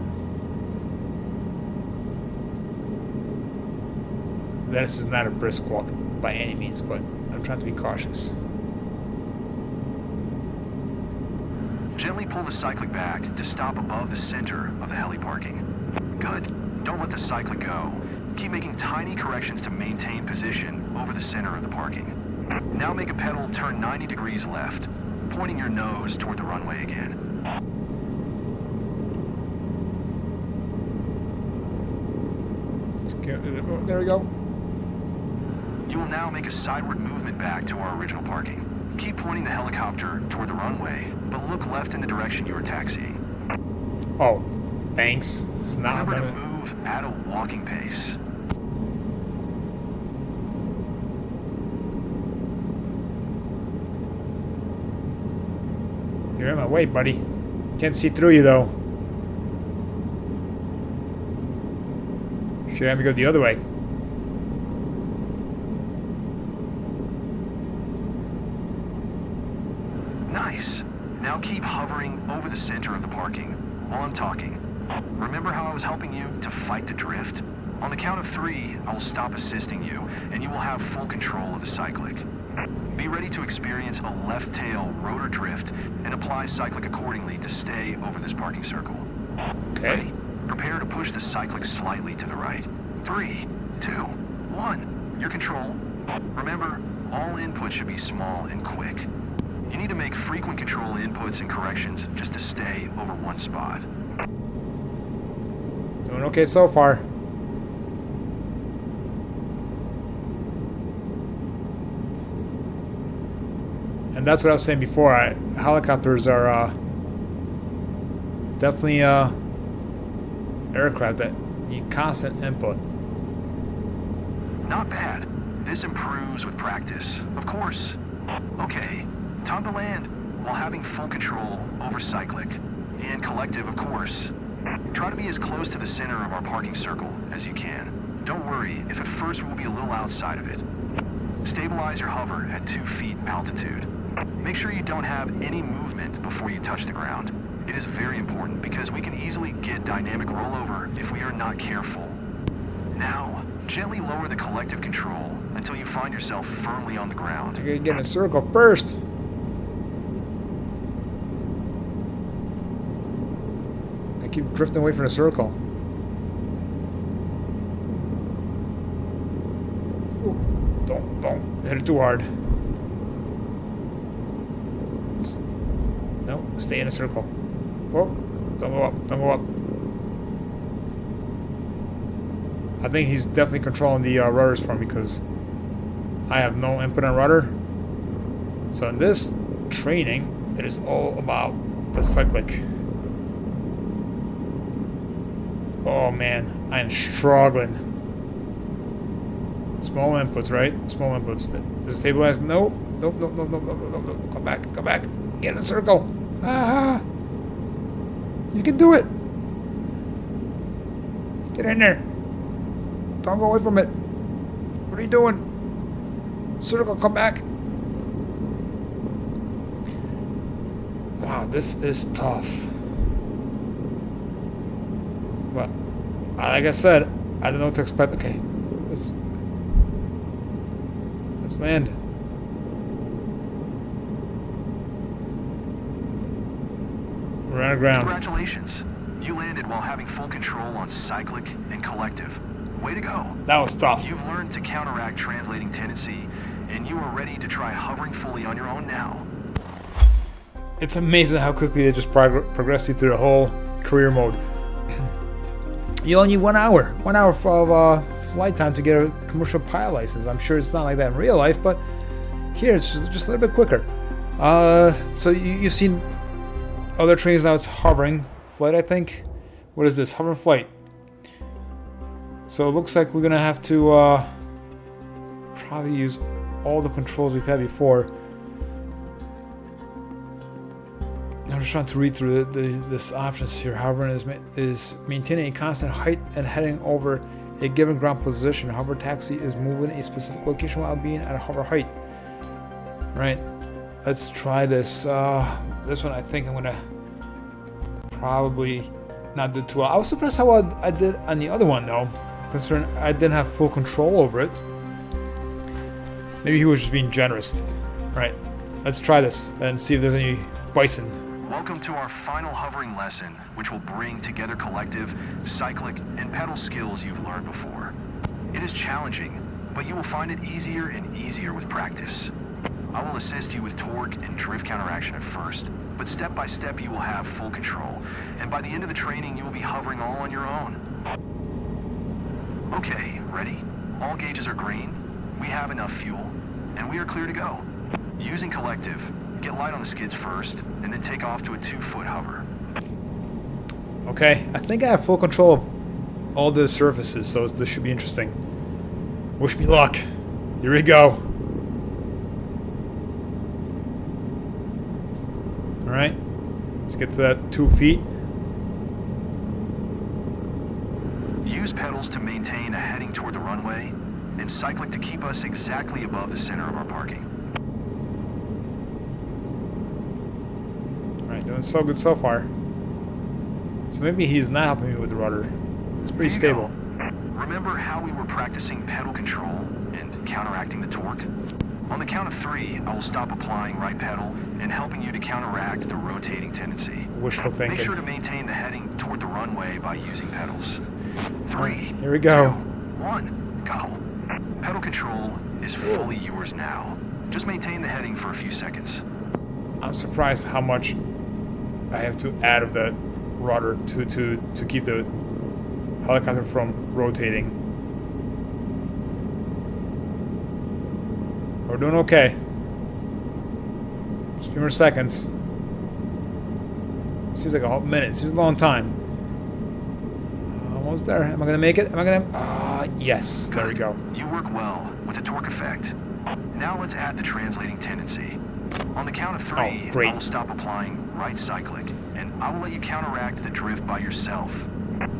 This is not a brisk walk by any means, but I'm trying to be cautious. Gently pull the Cyclic back to stop above the center of the heli parking. Good. Don't let the Cyclic go. Keep making tiny corrections to maintain position over the center of the parking. Now make a pedal turn 90 degrees left, pointing your nose toward the runway again. There we go. You will now make a sideward movement back to our original parking. Keep pointing the helicopter toward the runway, but look left in the direction you are taxiing. Oh, thanks. It's not Remember to move at a walking pace. You're in my way, buddy. Can't see through you though. Should have me go the other way. Nice. Now keep hovering over the center of the parking while I'm talking. Remember how I was helping you to fight the drift? On the count of 3, I will stop assisting you, and you will have full control of the Cyclic. Be ready to experience a left tail rotor drift and apply Cyclic accordingly to stay over this parking circle. Okay. Ready? Prepare to push the Cyclic slightly to the right. 3, 2, 1. Your control. Remember, all inputs should be small and quick. You need to make frequent control inputs and corrections just to stay over one spot. Doing okay so far. And that's what I was saying before. Helicopters are definitely aircraft that need constant input. Not bad. This improves with practice, of course. Okay, time to land while having full control over Cyclic. And collective, of course. Try to be as close to the center of our parking circle as you can. Don't worry if at first we'll be a little outside of it. Stabilize your hover at 2 feet altitude. Make sure you don't have any movement before you touch the ground. It is very important because we can easily get dynamic rollover if we are not careful. Now, gently lower the collective control until you find yourself firmly on the ground. You're gonna get in a circle first. I keep drifting away from the circle. Ooh, don't hit it too hard. No, stay in a circle. Whoa, don't go up, don't go up. I think he's definitely controlling the rudders for me because I have no input on rudder. So in this training, it is all about the Cyclic. Oh man, I am struggling. Small inputs, right? Small inputs. Is it stabilized? Nope. Nope. Come back. Come back. Get in a circle. Ah! You can do it. Get in there. Don't go away from it. What are you doing? Circle, come back. Wow, this is tough. Well, like I said, I don't know what to expect. Okay, let's land. We're on the ground. Congratulations. You landed while having full control on Cyclic and collective. Way to go. That was tough. You've learned to counteract translating tendency, and you are ready to try hovering fully on your own now. It's amazing how quickly they just progress you through the whole career mode. You only need 1 hour. 1 hour of flight time to get a commercial pilot license. I'm sure it's not like that in real life, but here it's just a little bit quicker. So you've seen other trains now. It's hovering flight, I think. What is this? Hovering flight. So it looks like we're gonna have to probably use all the controls we've had before. I'm just trying to read through this options here. Hovering is maintaining a constant height and heading over a given ground position. Hover taxi is moving a specific location while being at a hover height. Right. Let's try this. This one I think I'm gonna probably not do too well. I was surprised how well I did on the other one though, considering I didn't have full control over it. Maybe he was just being generous. Right. Let's try this and see if there's any bison. Welcome to our final hovering lesson, which will bring together collective, cyclic, and pedal skills you've learned before. It is challenging, but you will find it easier and easier with practice. I will assist you with torque and drift counteraction at first, but step by step you will have full control, and by the end of the training you will be hovering all on your own. Okay, ready? All gauges are green, we have enough fuel, and we are clear to go. Using collective, get light on the skids first, and then take off to a 2-foot hover. Okay, I think I have full control of all the surfaces, so this should be interesting. Wish me luck. Here we go. Alright, let's get to that 2 feet. Use pedals to maintain a heading toward the runway, and cyclic to keep us exactly above the center of our parking. Alright, doing so good so far. So maybe he's not helping me with the rudder. It's pretty stable. Remember how we were practicing pedal control and counteracting the torque? On the count of 3, I will stop applying right pedal and helping you to counteract the rotating tendency. Wishful thinking. Make sure to maintain the heading toward the runway by using pedals. 3, here we go. 2, 1, go. Pedal control is fully yours now. Just maintain the heading for a few seconds. I'm surprised how much I have to add of that rudder to keep the helicopter from rotating. We're doing okay. Just a few more seconds. Seems like a whole minute. Seems a long time. Almost there. Am I gonna make it? Am I gonna? Yes. There we go. You work well with the torque effect. Now let's add the translating tendency. On the count of 3, I will stop applying right cyclic, and I will let you counteract the drift by yourself.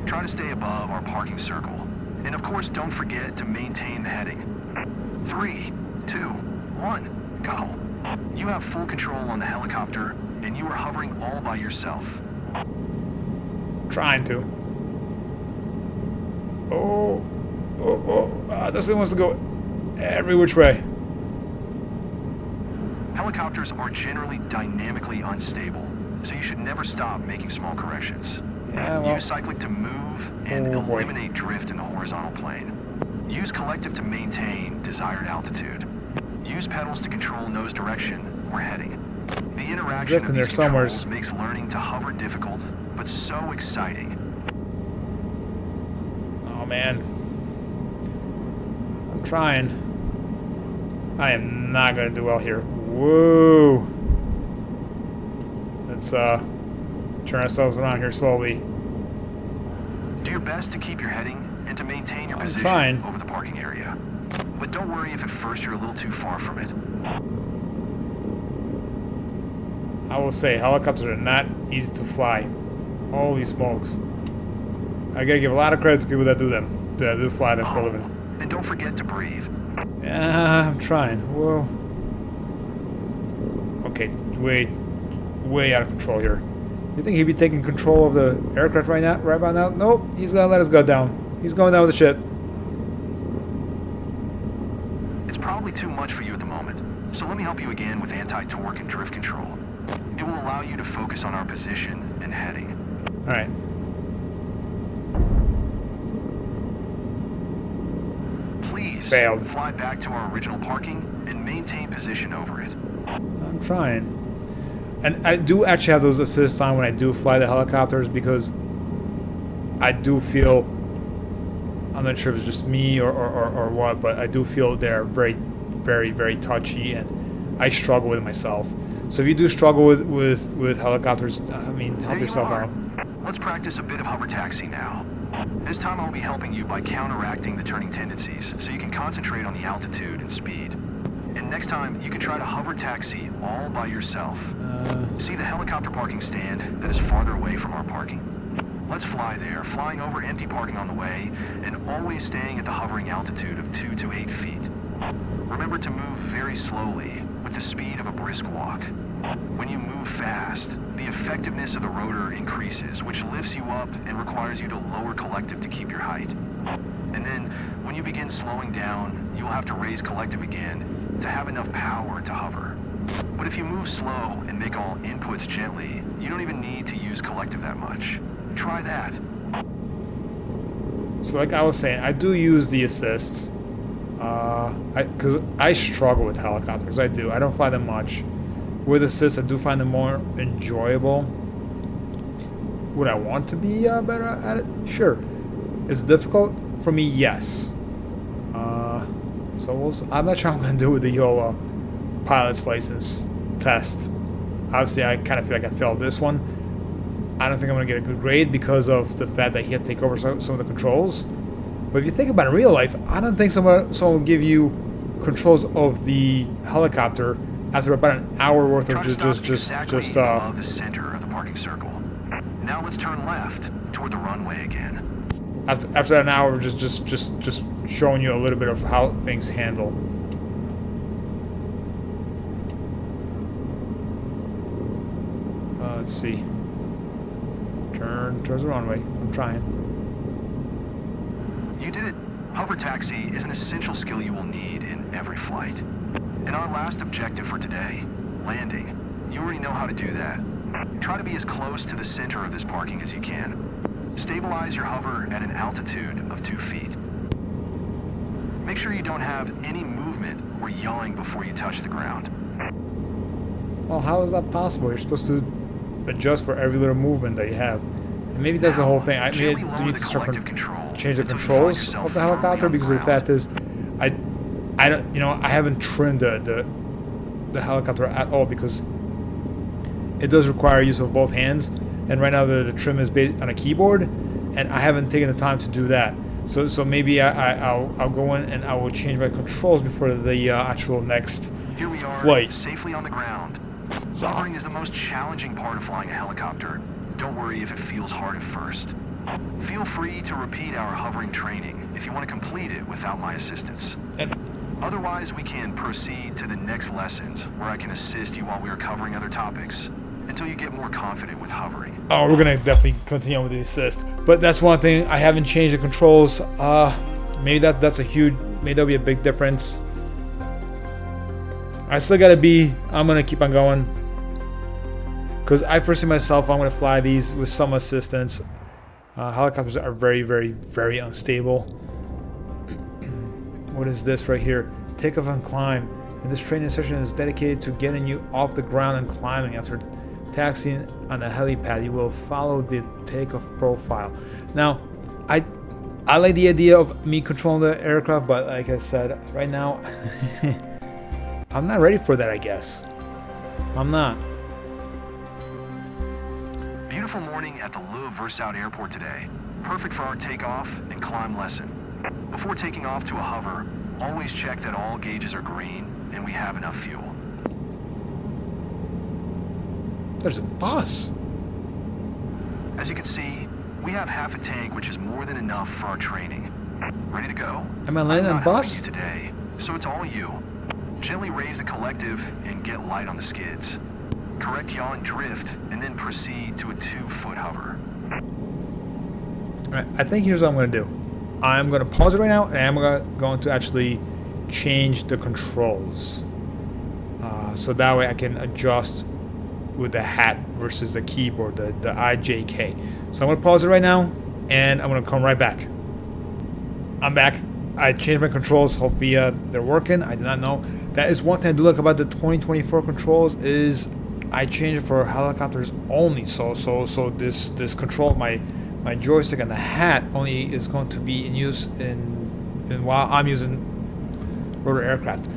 Try to stay above our parking circle. And of course, don't forget to maintain the heading. 3, 2, 1, go. You have full control on the helicopter, and you are hovering all by yourself. Trying to. This thing wants to go every which way. Helicopters are generally dynamically unstable, so you should never stop making small corrections. Yeah, well. Use cyclic to move and eliminate drift in the horizontal plane. Use collective to maintain desired altitude. Use pedals to control nose direction or heading. The interaction of these controls makes learning to hover difficult, but so exciting. Oh man. I'm trying. I am not gonna do well here. Whoa. Let's turn ourselves around here slowly. Do your best to keep your heading and to maintain your position over the parking area. But don't worry if at first you're a little too far from it. I will say, helicopters are not easy to fly. Holy smokes. I gotta give a lot of credit to people that do them. That do fly them for a living. And don't forget to breathe. Yeah, I'm trying. Whoa. Okay, way out of control here. You think he'd be taking control of the aircraft right about now? Nope, he's gonna let us go down. He's going down with the ship. It's probably too much for you at the moment, so let me help you again with anti-torque and drift control. It will allow you to focus on our position and heading. Alright. failed. fly back to our original parking and maintain position over it. I'm trying. And I do actually have those assists on when I do fly the helicopters because I do feel, I'm not sure if it's just me or what, but I do feel they're very, very, very touchy, and I struggle with it myself. So if you do struggle with helicopters, I mean, help yourself out. Let's practice a bit of hover taxi now. This time I'll be helping you by counteracting the turning tendencies, so you can concentrate on the altitude and speed. And next time, you can try to hover taxi all by yourself. See the helicopter parking stand that is farther away from our parking? Let's fly there, flying over empty parking on the way, and always staying at the hovering altitude of 2 to 8 feet. Remember to move very slowly, with the speed of a brisk walk. When you move fast, the effectiveness of the rotor increases, which lifts you up and requires you to lower collective to keep your height. And then, when you begin slowing down, you'll have to raise collective again to have enough power to hover. But if you move slow and make all inputs gently, you don't even need to use collective that much. Try that. So like I was saying, I do use the assists. Because I struggle with helicopters. I do. I don't fly them much. With assists, I do find them more enjoyable. Would I want to be better at it? Sure. It's difficult for me, yes. So I'm not sure what I'm going to do with the YOLO pilot's license test. Obviously, I kind of feel like I failed this one. I don't think I'm going to get a good grade because of the fact that he had to take over some of the controls. But if you think about it in real life, I don't think someone will give you controls of the helicopter after about an hour worth of just above the center of the parking circle. Now let's turn left toward the runway again. After an hour of just showing you a little bit of how things handle. Let's see. Turn towards the runway. I'm trying. You did it. Hover taxi is an essential skill you will need in every flight. And our last objective for today, landing. You already know how to do that. Try to be as close to the center of this parking as you can. Stabilize your hover at an altitude of 2 feet. Make sure you don't have any movement or yawing before you touch the ground. Well, how is that possible? You're supposed to adjust for every little movement that you have. And maybe that's the whole thing. I mean, do you need to start change the controls of the helicopter? Because the fact is, I don't, I haven't trimmed the helicopter at all because it does require use of both hands. And right now the trim is based on a keyboard, and I haven't taken the time to do that. So maybe I'll go in and I will change my controls before the actual next Here we are, flight. Safely on the ground. Hovering is the most challenging part of flying a helicopter. Don't worry if it feels hard at first. Feel free to repeat our hovering training if you want to complete it without my assistance. Otherwise, we can proceed to the next lessons where I can assist you while we are covering other topics until you get more confident with hovering. Oh, we're gonna definitely continue with the assist, but that's one thing I haven't changed the controls. Maybe that's a huge, maybe that'll be a big difference. I still gotta be. I'm gonna keep on going because I foresee myself. I'm gonna fly these with some assistance. Helicopters are very, very, very unstable. What is this right here? Takeoff and climb. And this training session is dedicated to getting you off the ground and climbing. After taxiing on the helipad, you will follow the takeoff profile. Now, I like the idea of me controlling the aircraft, but like I said, right now, I'm not ready for that, I guess. I'm not. Beautiful morning at the Le Versailles Airport today. Perfect for our takeoff and climb lesson. Before taking off to a hover, always check that all gauges are green and we have enough fuel. There's a bus. As you can see, we have half a tank, which is more than enough for our training. Ready to go? Am I landing on a bus? You today, so it's all you. Gently raise the collective and get light on the skids. Correct yaw and drift, and then proceed to a 2-foot hover. Alright, I think here's what I'm going to do. I'm going to pause it right now, and I'm going to actually change the controls. So that way I can adjust with the hat versus the keyboard, the IJK. So I'm going to pause it right now, and I'm going to come right back. I'm back. I changed my controls. Hopefully they're working. I do not know. That is one thing I do like about the 2024 controls is I changed it for helicopters only. So this control of my joystick and the hat only is going to be in use in while I'm using rotor aircraft.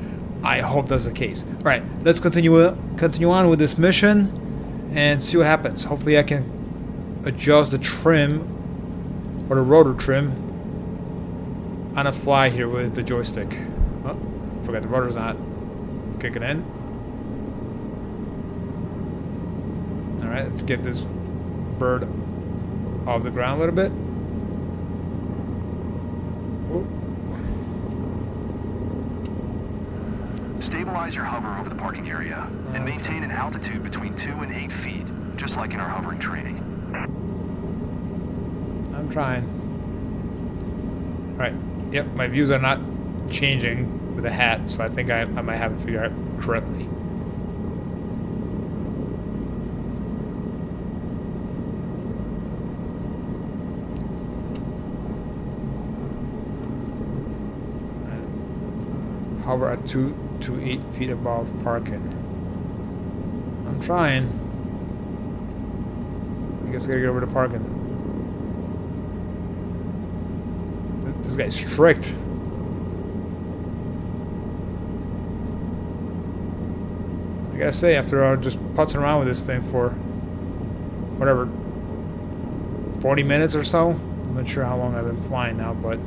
I hope that's the case. All right, let's continue on with this mission and see what happens. Hopefully I can adjust the trim or the rotor trim on a fly here with the joystick. Oh, forgot the rotor's not kicking in. Alright, let's get this bird off the ground a little bit. Ooh. Stabilize your hover over the parking area and maintain an altitude between 2 and 8 feet, just like in our hovering training. I'm trying. Alright, yep, my views are not changing with the hat, so I think I might have it figured out correctly. Hover at 2 to 8 feet above parking. I'm trying. I guess I gotta get over to parking. This guy's strict. I gotta say, after just putzing around with this thing for whatever 40 minutes or so, I'm not sure how long I've been flying now, but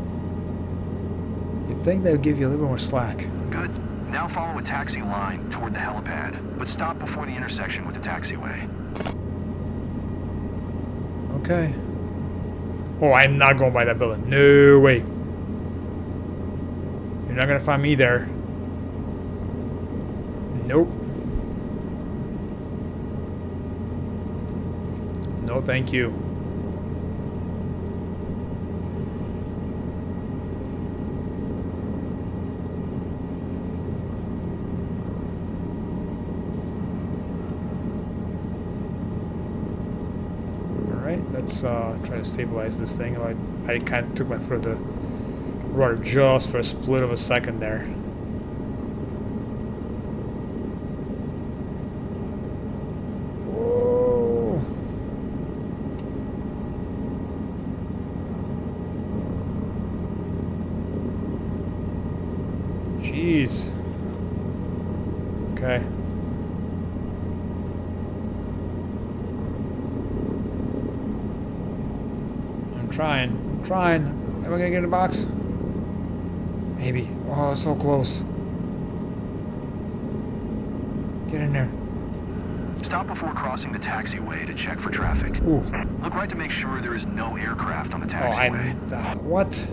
you'd think they would give you a little bit more slack. Good. Now follow a taxi line toward the helipad, but stop before the intersection with the taxiway. Okay. Oh, I'm not going by that building. No way. You're not gonna find me there. Nope. No, thank you. Let's try to stabilize this thing. I kind of took my foot of the rudder just for a split of a second there. Whoa. Jeez. Okay. I'm trying. Am I gonna get in the box? Maybe. Oh, so close. Get in there. Stop before crossing the taxiway to check for traffic. Ooh. Look right to make sure there is no aircraft on the Oh, taxiway. what?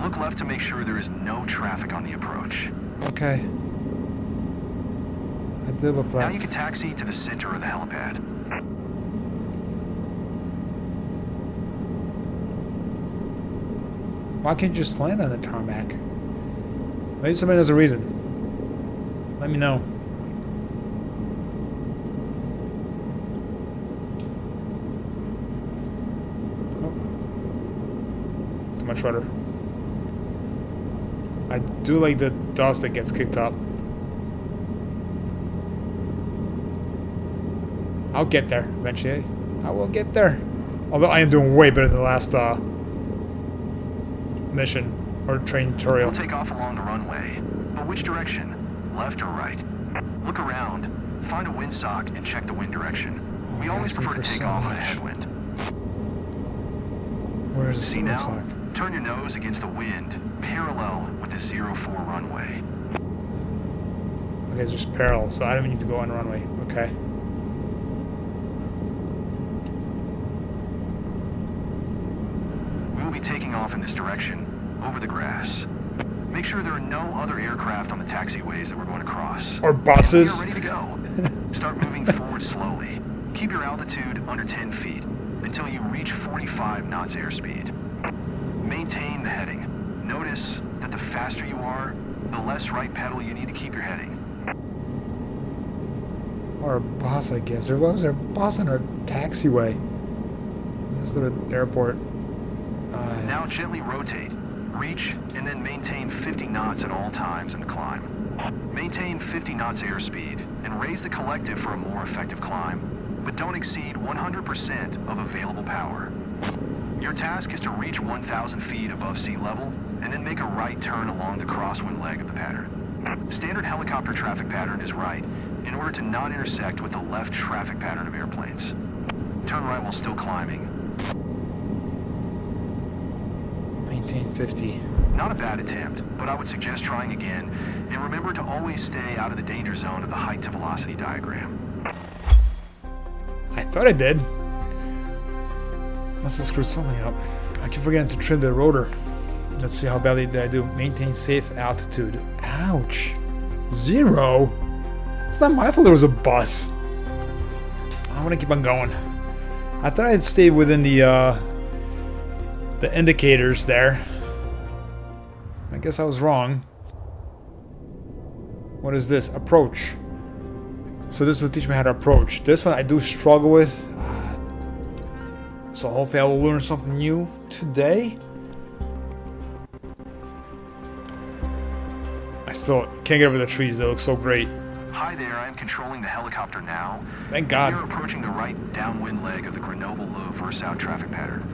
Look left to make sure there is no traffic on the approach. Okay. I did look left. Now you can taxi to the center of the helipad. Why can't you just land on the tarmac? Maybe somebody knows a reason. Let me know. Oh. Too much rudder. I do like the dust that gets kicked up. I'll get there eventually. I will get there. Although I am doing way better than the last mission or train tutorial. We'll take off along the runway, but which direction? Left or right? Look around, find a windsock, and check the wind direction. We always prefer to take off on a headwind. Where's the See now? windsock? Turn your nose against the wind, parallel with the 04 runway. Okay, it's just parallel, so I don't even need to go on runway. Okay. We will be taking off in this direction, over the grass. Make sure there are no other aircraft on the taxiways that we're going to cross. Or buses. We are ready to go. Start moving forward slowly. Keep your altitude under 10 feet until you reach 45 knots airspeed. Maintain the heading. Notice that the faster you are, the less right pedal you need to keep your heading. Or a bus, I guess. There was a bus on our taxiway in this little airport. Now gently rotate. Reach and then maintain 50 knots at all times in the climb. Maintain 50 knots airspeed and raise the collective for a more effective climb, but don't exceed 100% of available power. Your task is to reach 1,000 feet above sea level and then make a right turn along the crosswind leg of the pattern. Standard helicopter traffic pattern is right in order to not intersect with the left traffic pattern of airplanes. Turn right while still climbing. Maintain 50. Not a bad attempt, but I would suggest trying again, and remember to always stay out of the danger zone of the height to velocity diagram. I thought I did. Must have screwed something up. I keep forgetting to trim the rotor. Let's see how badly did I do. Maintain safe altitude. Ouch. 0? It's not my fault there was a bus. I want to keep on going. I thought I'd stay within the indicators there. I guess I was wrong. What is this? Approach. So this will teach me how to approach. This one I do struggle with. So hopefully I will learn something new today. I still can't get over the trees. They look so great. Hi there, I am controlling the helicopter now. Thank God. We are approaching the right downwind leg of the Grenoble-Low Versailles traffic pattern.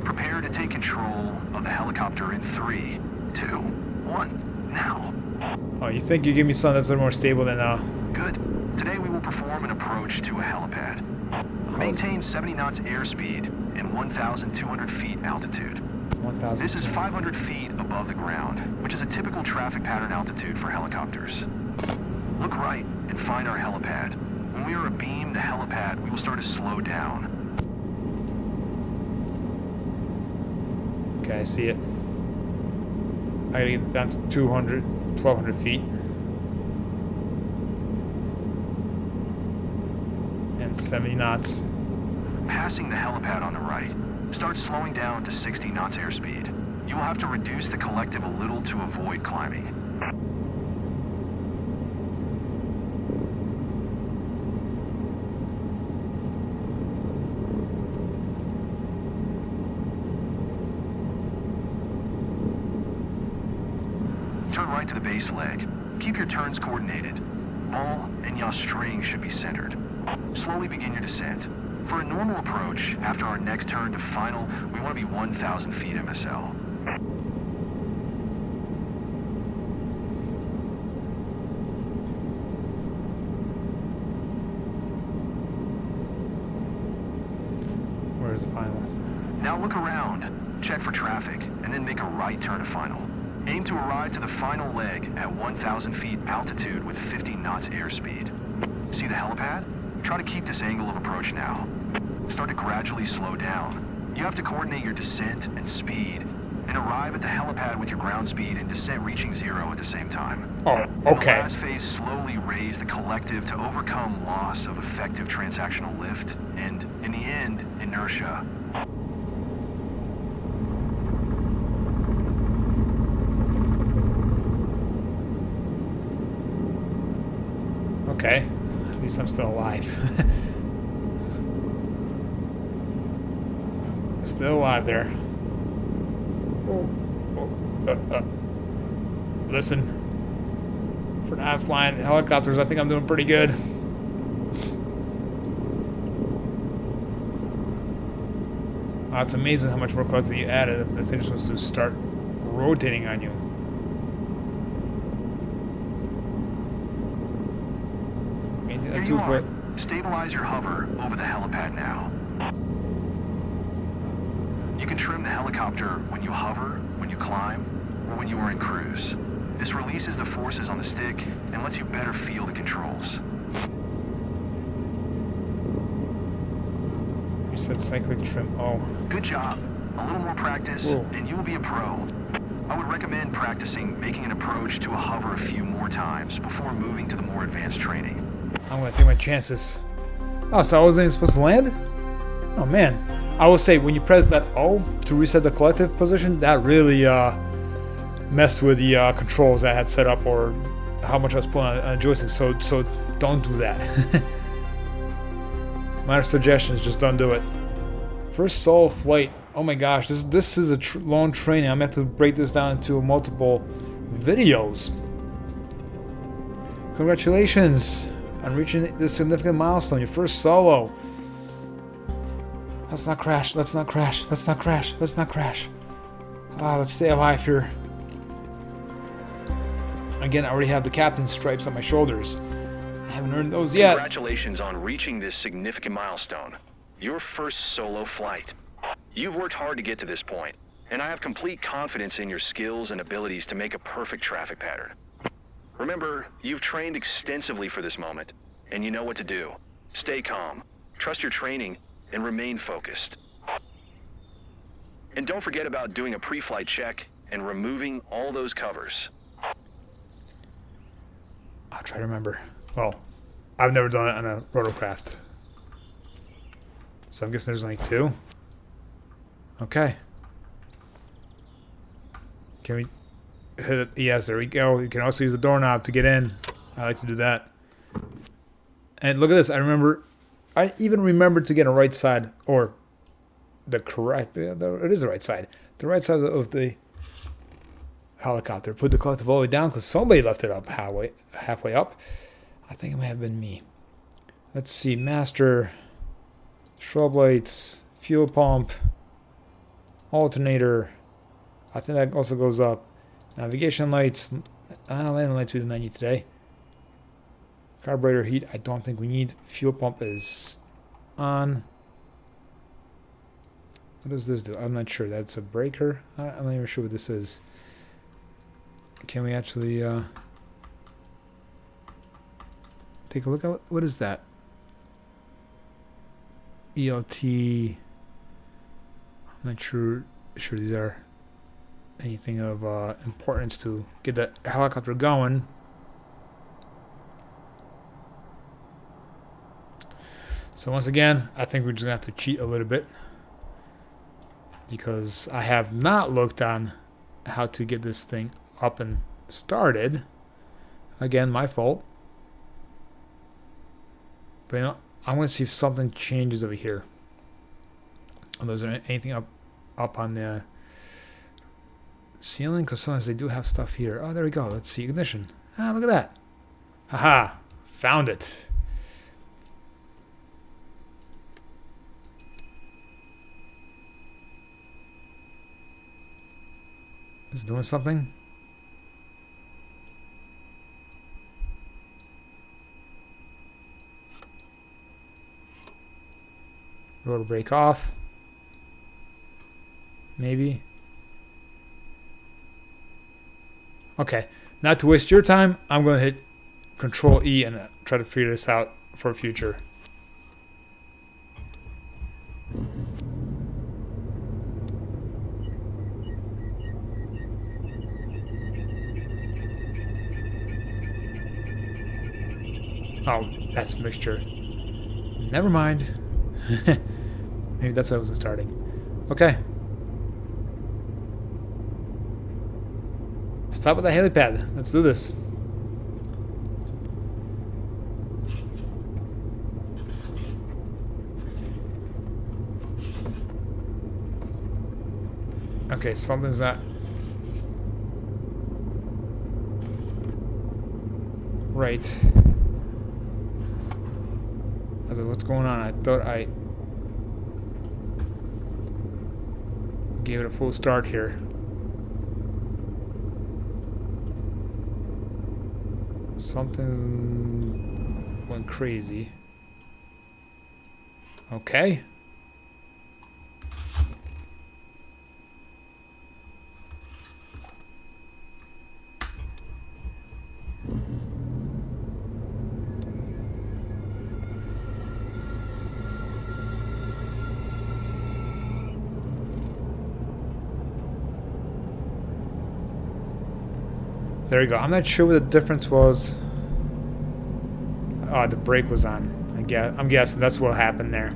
Prepare to take control of the helicopter in 3, 2, 1, now. Oh, you think you give me something that's a little more stable than Good. Today we will perform an approach to a helipad. Maintain 70 knots airspeed and 1,200 feet altitude. 1,000. This is 500 feet above the ground, which is a typical traffic pattern altitude for helicopters. Look right and find our helipad. When we are abeam the helipad, we will start to slow down. Okay, I see it. I gotta get down to 200, 1,200 feet. And 70 knots. Passing the helipad on the right, start slowing down to 60 knots airspeed. You will have to reduce the collective a little to avoid climbing. Turn right to the base leg. Keep your turns coordinated. Ball and yaw string should be centered. Slowly begin your descent. For a normal approach, after our next turn to final, we want to be 1,000 feet MSL. Where's the final? Now look around, check for traffic, and then make a right turn to final. Aim to arrive to the final leg at 1,000 feet altitude with 50 knots airspeed. See the helipad? Try to keep this angle of approach now. Start to gradually slow down. You have to coordinate your descent and speed, and arrive at the helipad with your ground speed and descent reaching 0 at the same time. Oh, In the okay. last phase, slowly raise the collective to overcome loss of effective transactional lift, and, in the end, inertia. Okay. At least I'm still alive. Still alive there. Listen. For not flying helicopters, I think I'm doing pretty good. Wow, it's amazing how much more collective you added if the thing just wants to start rotating on you. Here you are. Stabilize your hover over the helipad now. You can trim the helicopter when you hover, when you climb, or when you are in cruise. This releases the forces on the stick and lets you better feel the controls. You said cyclic trim. Oh. Good job. A little more practice, Whoa. and you will be a pro. I would recommend practicing making an approach to a hover a few more times before moving to the more advanced training. I'm gonna take my chances. Oh, so I wasn't even supposed to land? Oh man. I will say, when you press that O to reset the collective position, that really messed with the controls I had set up, or how much I was pulling on a joystick, so don't do that. My suggestion is just don't do it. First solo flight Oh my gosh, this is a long training. I'm gonna have to break this down into multiple videos. Congratulations on reaching this significant milestone, your first solo. Let's not crash, let's not crash, let's not crash, let's not crash. Let's stay alive here. Again, I already have the captain's stripes on my shoulders. I haven't earned those yet. Congratulations on reaching this significant milestone. Your first solo flight. You've worked hard to get to this point, and I have complete confidence in your skills and abilities to make a perfect traffic pattern. Remember, you've trained extensively for this moment, and you know what to do. Stay calm, trust your training, and remain focused. And don't forget about doing a pre-flight check and removing all those covers. I'll try to remember. Well, I've never done it on a Rotorcraft. So I'm guessing there's only 2. Okay. Can we hit it? Yes, there we go. You can also use the doorknob to get in. I like to do that. And look at this. I even remembered to get a right side, or the correct, it is the right side. The right side of the helicopter. Put the collective all the way down because somebody left it up halfway up. I think it may have been me. Let's see. Master, strobe lights, fuel pump, alternator. I think that also goes up. Navigation lights. Landing lights we did not need today. Carburetor heat. I don't think we need. Fuel pump is on. What does this do? I'm not sure. That's a breaker. I'm not even sure what this is. Can we actually take a look at what is that? ELT. I'm not sure these are anything of importance to get the helicopter going. So once again, I think we're just gonna have to cheat a little bit because I have not looked on how to get this thing up and started. Again, my fault. But you know, I'm gonna see if something changes over here. Oh, is there anything up on the ceiling? Because sometimes they do have stuff here. Oh, there we go. Let's see. Ignition. Ah, look at that. Haha. Found it. Is it doing something? Rotor brake off. Maybe. Okay. Not to waste your time, I'm going to hit Control E and try to figure this out for future. Oh, that's mixture. Never mind. Maybe that's why it wasn't starting. Okay. Stop with the helipad. Let's do this. Okay, something's not right. What's going on? I thought I gave it a full start here. Something went crazy. Okay. There you go. I'm not sure what the difference was. Oh, the brake was on. I'm guessing that's what happened there.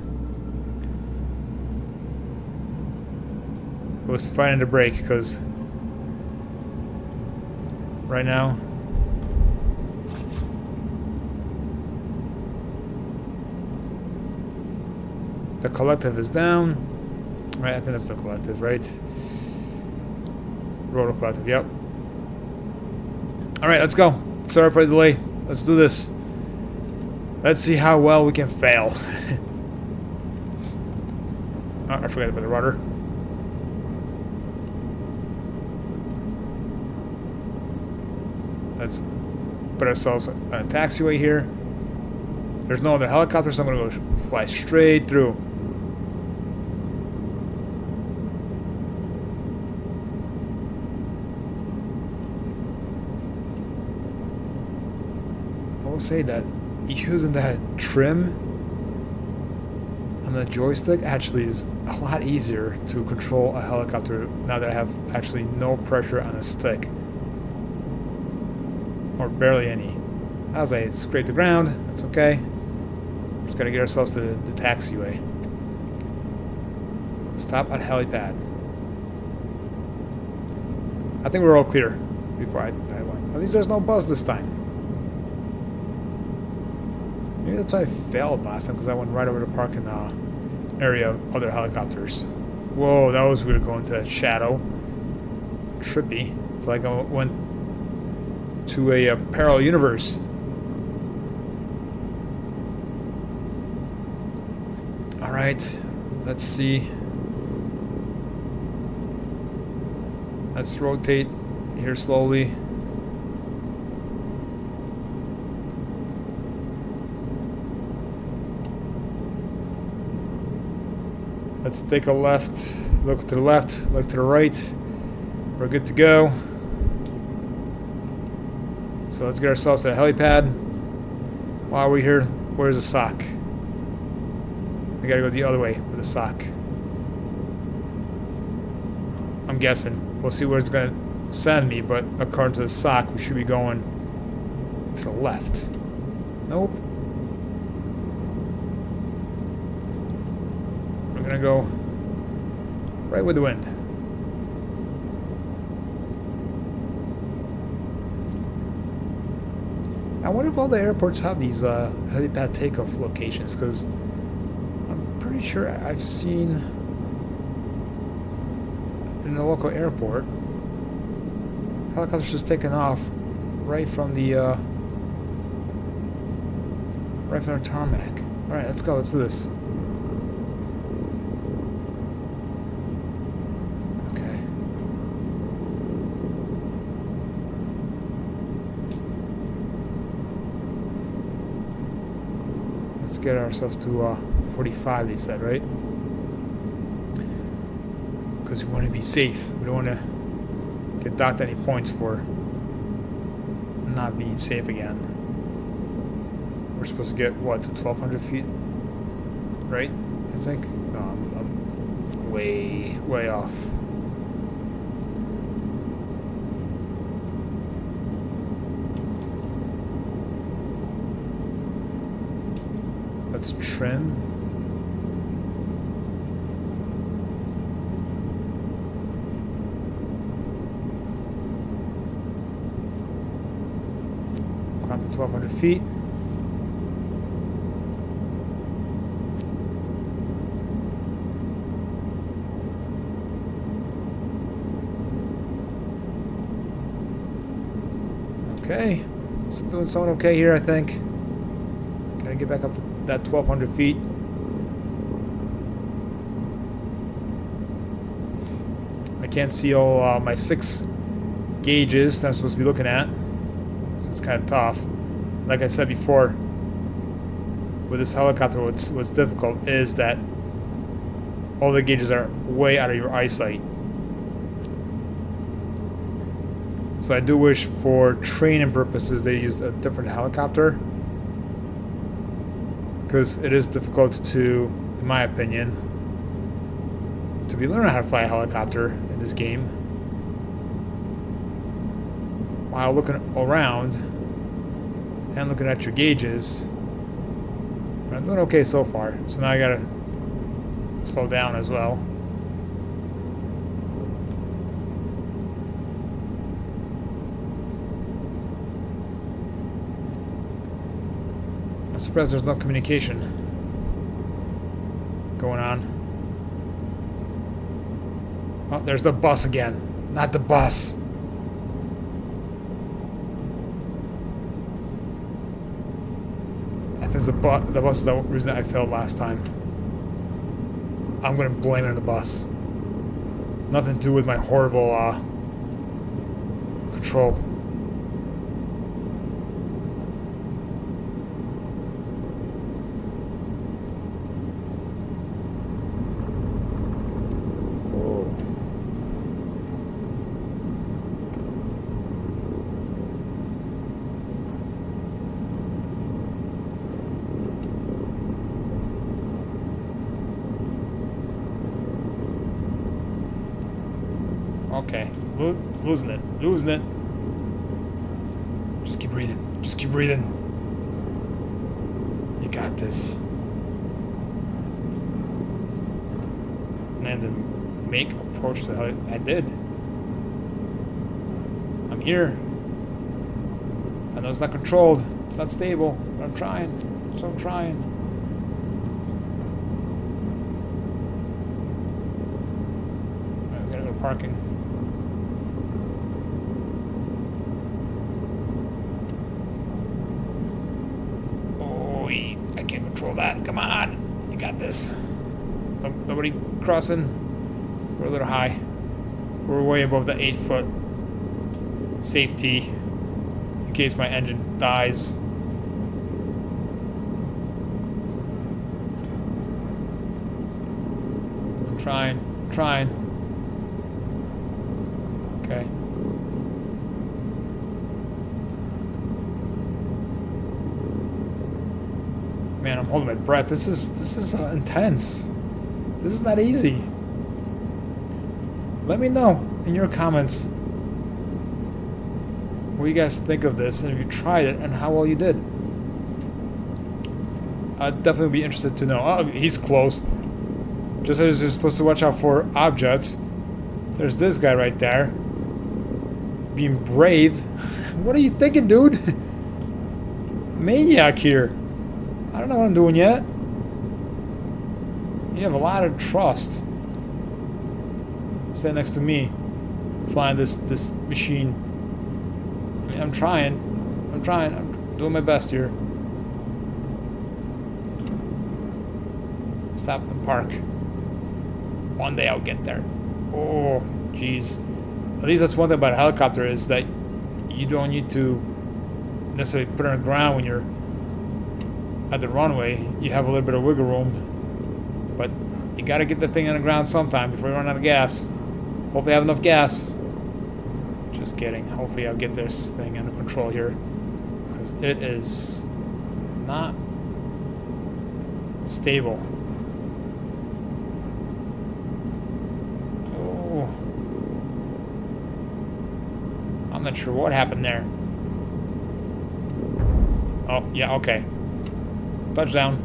It was fighting the brake because right now the collective is down. Right, I think that's the collective, right? Rotorcraft, yep. Alright, let's go. Sorry for the delay. Let's do this. Let's see how well we can fail. Oh, I forgot about the rudder. Let's put ourselves on a taxiway here. There's no other helicopters, so I'm going to go fly straight through. I will say that using that trim on the joystick actually is a lot easier to control a helicopter now that I have actually no pressure on a stick. Or barely any. I was like, it's scrape the ground, that's okay. Just gotta get ourselves to the taxiway. Stop at helipad. I think we're all clear before I went. At least there's no buzz this time. Maybe that's why I failed last time, because I went right over the parking area of other helicopters. Whoa, that was weird going to that shadow. Trippy. I feel like I went to a parallel universe. Alright, let's see. Let's rotate here slowly. Let's take a left, look to the left, look to the right. We're good to go. So let's get ourselves to the helipad. While we're here, where's the sock? We gotta go the other way with the sock. I'm guessing. We'll see where it's gonna send me, but according to the sock, we should be going to the left. Nope. We're gonna go right with the wind. I wonder if all the airports have these helipad takeoff locations, because I'm pretty sure I've seen in the local airport helicopters just taking off right from the tarmac. All right, let's go. Let's do this. Okay. Let's get ourselves to 45. They said, right? Because we want to be safe. We don't want to get docked any points for not being safe again. We're supposed to get, what, to 1,200 feet? Right? I think? No, I'm way off. Let's trim. Climb to 1,200 feet. Okay, it's doing something okay here, I think. Gotta get back up to that 1,200 feet. I can't see all my 6 gauges that I'm supposed to be looking at, so it's kind of tough. Like I said before, with this helicopter, what's difficult is that all the gauges are way out of your eyesight. So I do wish for training purposes they used a different helicopter, because it is difficult to, in my opinion, to be learning how to fly a helicopter in this game while looking around and looking at your gauges. I'm doing okay so far, so now I gotta slow down as well. I'm surprised there's no communication going on. Oh, there's the bus again. Not the bus. I think the bus is the reason I failed last time. I'm gonna blame it on the bus. Nothing to do with my horrible control. Okay, losing it. Just keep breathing. Just keep breathing. You got this. And then make approach to how I did. I'm here. I know it's not controlled. It's not stable. But I'm trying. So I'm trying. Alright, we gotta go to parking. I can't control that. Come on. You got this. Nobody crossing. We're a little high. We're way above the 8-foot safety in case my engine dies. I'm trying. Okay. Man, I'm holding my breath. This is intense. This is not easy. Let me know in your comments what you guys think of this and if you tried it and how well you did. I'd definitely be interested to know. Oh, he's close. Just as you're supposed to watch out for objects. There's this guy right there. Being brave. What are you thinking, dude? Maniac here. I don't know what I'm doing yet. You have a lot of trust. Stand next to me, flying this machine. I mean, I'm trying. I'm doing my best here. Stop and park. One day I'll get there. Oh, jeez. At least that's one thing about a helicopter is that you don't need to necessarily put it on the ground when you're at the runway. You have a little bit of wiggle room, but you gotta get the thing on the ground sometime before you run out of gas. Hopefully I have enough gas. Just kidding. Hopefully I'll get this thing under control here, because it is not stable. Oh, I'm not sure what happened there. Oh, yeah, okay. Touchdown.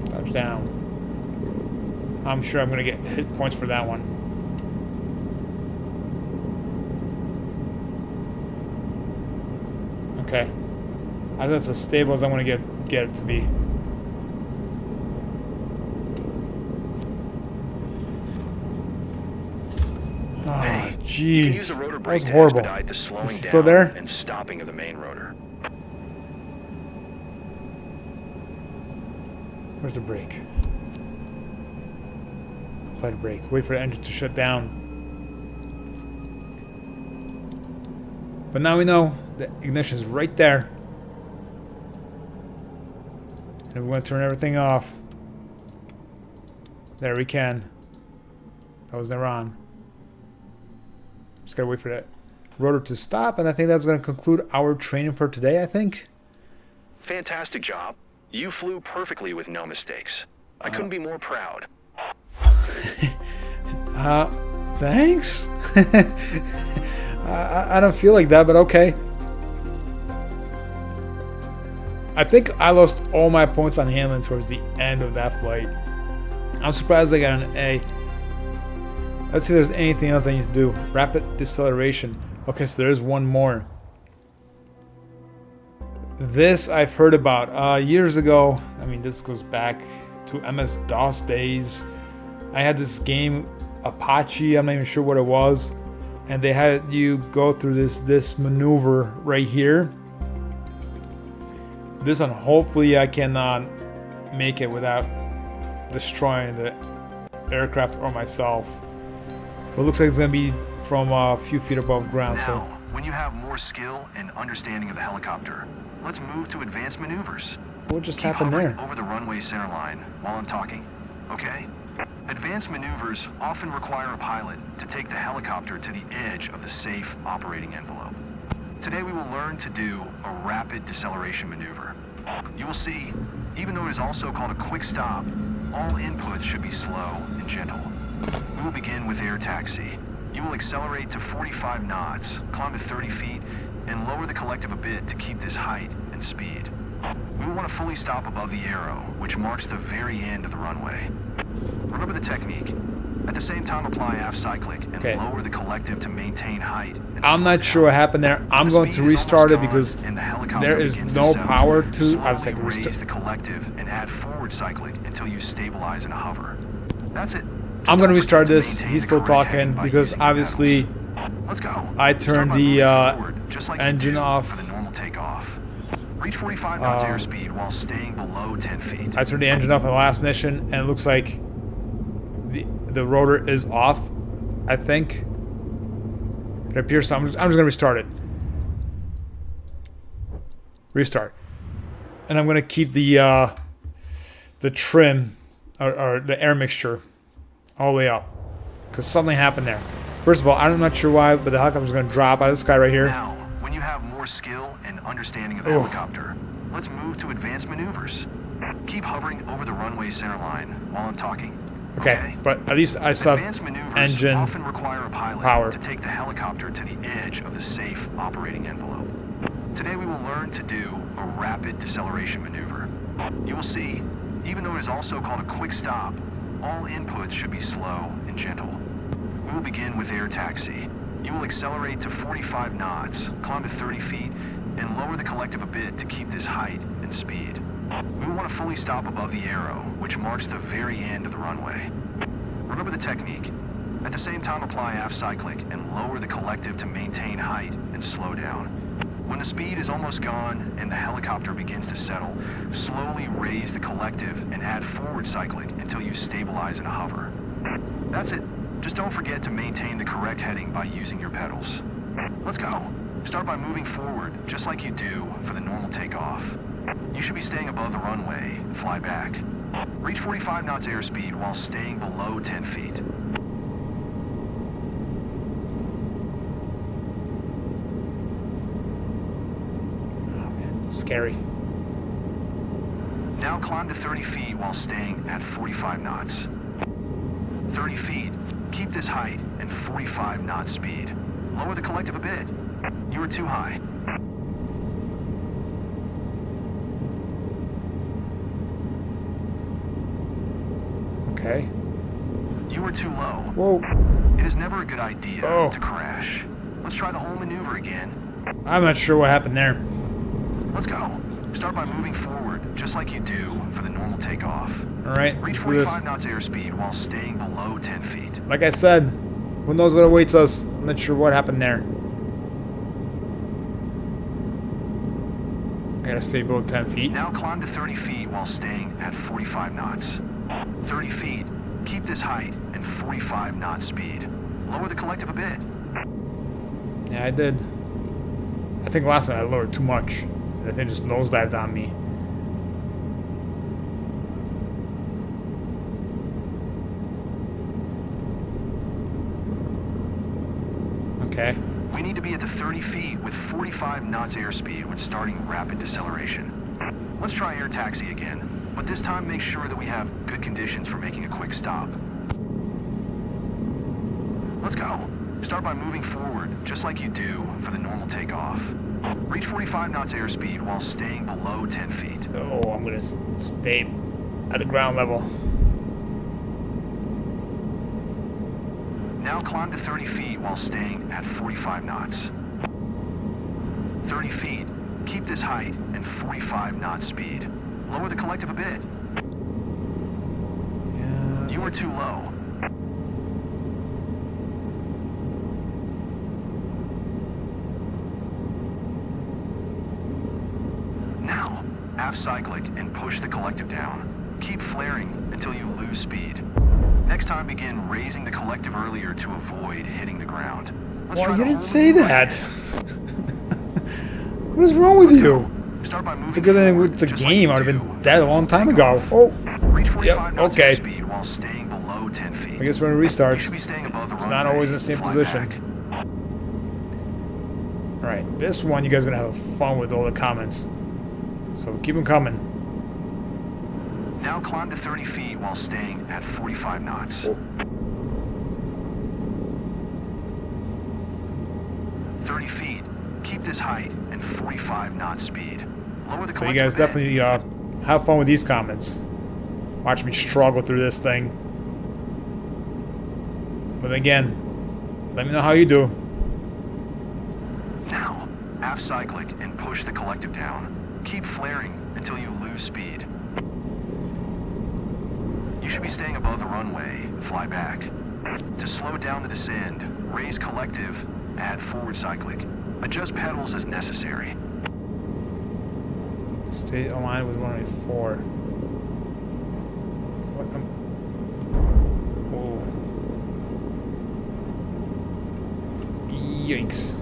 Touchdown. I'm sure I'm going to get hit points for that one. Okay. I think that's as stable as I'm going to get it to be. Oh, jeez. That was horrible. Is it still there? And stopping of the main rotor. Where's the brake? Apply the brake. Wait for the engine to shut down. But now we know the ignition is right there. And we want to turn everything off. There we can. That was never on. Just gotta wait for that rotor to stop, and I think that's gonna conclude our training for today, I think. Fantastic job. You flew perfectly with no mistakes. I couldn't be more proud. Thanks? I don't feel like that, but okay. I think I lost all my points on handling towards the end of that flight. I'm surprised I got an A. Let's see if there's anything else I need to do. Rapid deceleration. Okay, so there is one more. This I've heard about years ago. I mean, this goes back to MS-DOS days. I had this game, Apache, I'm not even sure what it was, and they had you go through this maneuver right here. This one, hopefully I cannot make it without destroying the aircraft or myself. But it looks like it's gonna be from a few feet above ground. Now, So when you have more skill and understanding of the helicopter, let's move to advanced maneuvers. what just Keep happened hovering there? over the runway center line while I'm talking, okay? Advanced maneuvers often require a pilot to take the helicopter to the edge of the safe operating envelope. Today we will learn to do a rapid deceleration maneuver. You will see, even though it is also called a quick stop, all inputs should be slow and gentle. We will begin with air taxi. You will accelerate to 45 knots, climb to 30 feet, and lower the collective a bit to keep this height and speed. We will want to fully stop above the arrow, which marks the very end of the runway. Remember the technique. At the same time, apply aft cyclic and Okay. lower the collective to maintain height. And I'm slow not down. sure what happened there. I'm When the going to speed is restart it almost because gone and the helicopter there is begins to no settle, power to. I was slowly like, raise the collective and add forward cyclic until you stabilize in a hover. That's it. Just I'm going to don't restart forget to this. maintain He's the still correct heading talking by because using your obviously pedals. Let's go. I Start turned by the moving forward, just like you engine do off. for the normal takeoff. Reach 45 knots airspeed while staying below 10 feet. I turned the engine off on the last mission, and it looks like the rotor is off. I think it appears. So I'm just gonna restart it. Restart, and I'm gonna keep the trim or the air mixture all the way up because something happened there. First of all, I'm not sure why, but the helicopter's gonna drop out of the sky right here. Now, when you have more skill and understanding of the helicopter, let's move to advanced maneuvers. Keep hovering over the runway center line while I'm talking. Okay, but at least I still Advanced have maneuvers engine often require a pilot power. to take the helicopter to the edge of the safe operating envelope. Today we will learn to do a rapid deceleration maneuver. You will see, even though it is also called a quick stop, all inputs should be slow and gentle. We will begin with air taxi. You will accelerate to 45 knots, climb to 30 feet, and lower the collective a bit to keep this height and speed. We will want to fully stop above the arrow, which marks the very end of the runway. Remember the technique. At the same time, apply aft cyclic and lower the collective to maintain height and slow down. When the speed is almost gone and the helicopter begins to settle, slowly raise the collective and add forward cyclic until you stabilize in a hover. That's it. Just don't forget to maintain the correct heading by using your pedals. Let's go. Start by moving forward, just like you do for the normal takeoff. You should be staying above the runway, fly back. Reach 45 knots airspeed while staying below 10 feet. Oh man, it's scary. Now climb to 30 feet while staying at 45 knots. 30 feet. Keep this height and 45 knot speed. Lower the collective a bit. You were too high. Okay. You were too low. Whoa. It is never a good idea Oh. to crash. Let's try the whole maneuver again. I'm not sure what happened there. Let's go. Start by moving forward, just like you do for the normal takeoff. All right. Reach Let's do this. 45 knots airspeed while staying below 10 feet. Like I said, who knows what awaits us? I'm not sure what happened there. I gotta stay below 10 feet. Now climb to 30 feet while staying at 45 knots. 30 feet. Keep this height and 45 knot speed. Lower the collective a bit. Yeah, I did. I think last time I lowered too much. I think it just nosedived on me. Okay. We need to be at the 30 feet with 45 knots airspeed when starting rapid deceleration. Let's try air taxi again, but this time make sure that we have good conditions for making a quick stop. Let's go. Start by moving forward, just like you do for the normal takeoff. Reach 45 knots airspeed while staying below 10 feet. Oh, I'm gonna stay at the ground level. Now climb to 30 feet while staying at 45 knots. 30 feet. Keep this height and 45 knot speed. Lower the collective a bit. You are too low. Now, aft cyclic and push the collective down. Keep flaring until you lose speed. Next time, begin raising the collective earlier to avoid hitting the ground. Well, you didn't say that. What is wrong with you? Start by moving. It's a good thing it's a game. I would have been dead a long time ago. Oh, Reach 45 knots okay. speed while staying below 10 feet. I guess when it You restarts, should be staying above the it's runway. not always in the same Fly position. back. Alright, this one you guys are going to have fun with all the comments. So keep them coming. Now climb to 30 feet while staying at 45 knots. 30 feet. Keep this height and 45 knot speed. Lower the So you collective guys a bit. definitely have fun with these comments. Watch me struggle through this thing. But again, let me know how you do. Now, aft cyclic and push the collective down. Keep flaring until you lose speed. You should be staying above the runway. Fly back. To slow down the descend, raise collective, add forward cyclic. Adjust pedals as necessary. Stay aligned with runway 4. What? Oh. Yikes.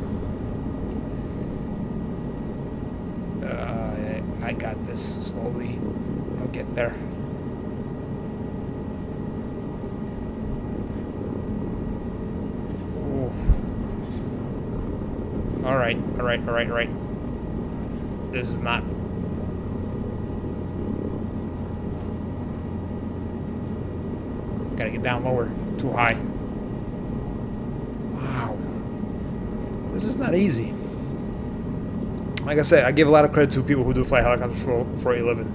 I got this slowly. I'll get there. Oh. Alright. This is not... Gotta get down lower. Too high. Wow. This is not easy. Like I said, I give a lot of credit to people who do fly helicopters for a living.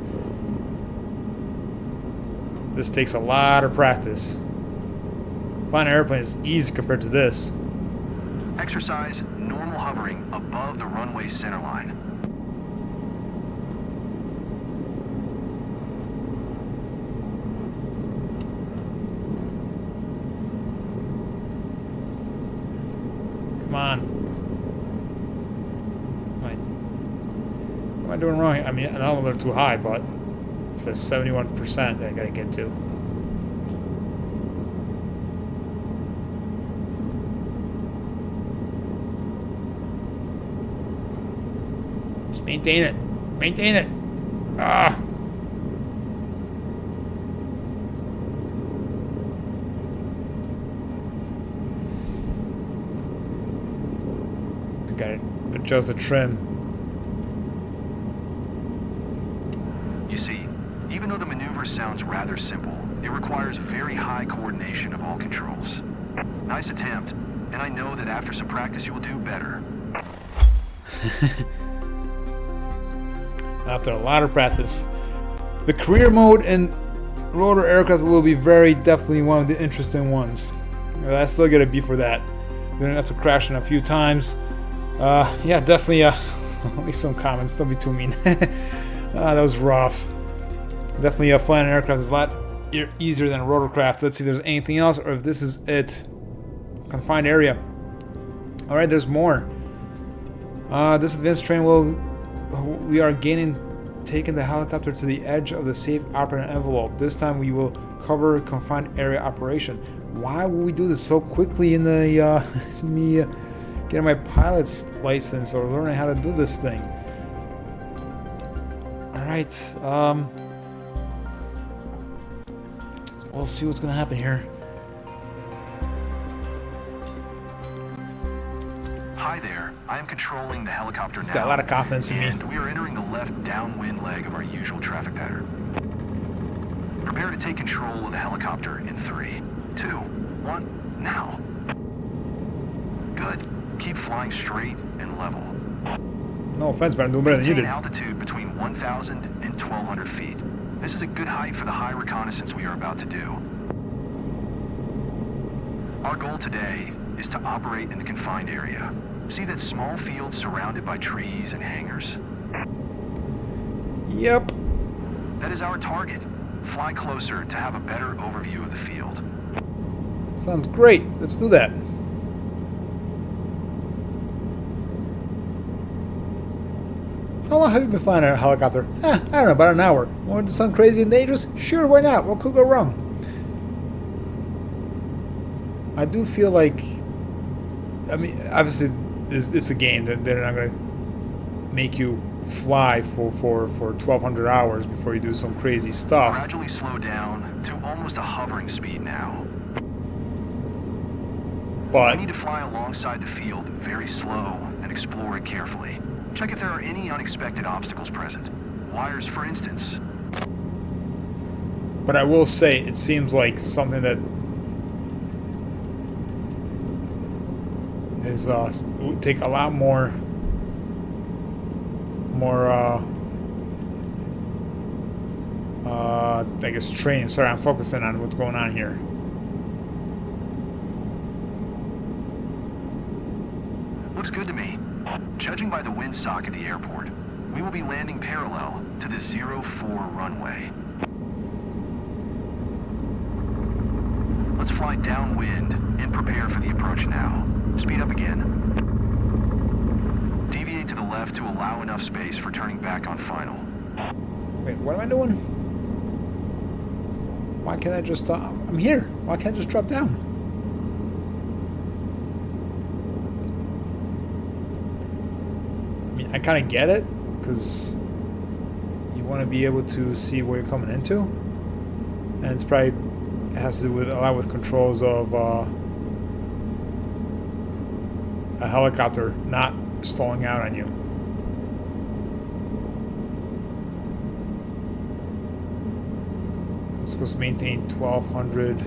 This takes a lot of practice. Flying an airplane is easy compared to this. Exercise normal hovering above the runway center line. Come on. What am I doing wrong? I mean, I know I'm a little too high, but it's the 71% that I gotta get to. Just maintain it. Maintain it. Ah. Gotta adjust the trim. You see, even though the maneuver sounds rather simple, it requires very high coordination of all controls. Nice attempt, and I know that after some practice you will do better. After a lot of practice. The career mode in rotor aircraft will be definitely one of the interesting ones. I still get a B for that. You're gonna have to crash in a few times. Yeah, definitely. Only some comments. Don't be too mean. That was rough. Definitely, flying an aircraft is a lot easier than a rotorcraft. Let's see if there's anything else or if this is it. Confined area. All right, there's more. This advanced train we are taking the helicopter to the edge of the safe operating envelope. This time we will cover confined area operation. Why will we do this so quickly in the me getting my pilot's license or learning how to do this thing? All right. We'll see what's gonna happen here. Hi there, I am controlling the helicopter now. He's got a lot of confidence in me. And we are entering the left downwind leg of our usual traffic pattern. Prepare to take control of the helicopter in 3, 2, 1, now. Good. Keep flying straight and level. No offense, but I'm doing better than you Maintain did. altitude between 1,000 and 1,200 feet. This is a good height for the high reconnaissance we are about to do. Our goal today is to operate in the confined area. See that small field surrounded by trees and hangars? Yep. That is our target. fly closer to have a better overview of the field. Sounds great. Let's do that. How long have you been flying a helicopter? I don't know, about an hour. Want to sound crazy and dangerous? Sure, why not? What could go wrong? I do feel like, I mean, obviously, it's a game that they're not going to make you fly for 1,200 hours before you do some crazy stuff. Gradually slow down to almost a hovering speed now. But We need to fly alongside the field very slow and explore it carefully. Check if there are any unexpected obstacles present. Wires, for instance. But I will say, it seems like something that is would take a lot more I guess training. Sorry, I'm focusing on what's going on here. Looks good to me. Judging by the windsock at the airport, we will be landing parallel to the 04 runway. Let's fly downwind and prepare for the approach now. Speed up again. Deviate to the left to allow enough space for turning back on final. Wait, what am I doing? Why can't I just... I'm here. Why can't I just drop down? I mean, I kind of get it, because you want to be able to see where you're coming into. And it's probably... It has to do with a lot with controls of a helicopter not stalling out on you. It's supposed to maintain 1,200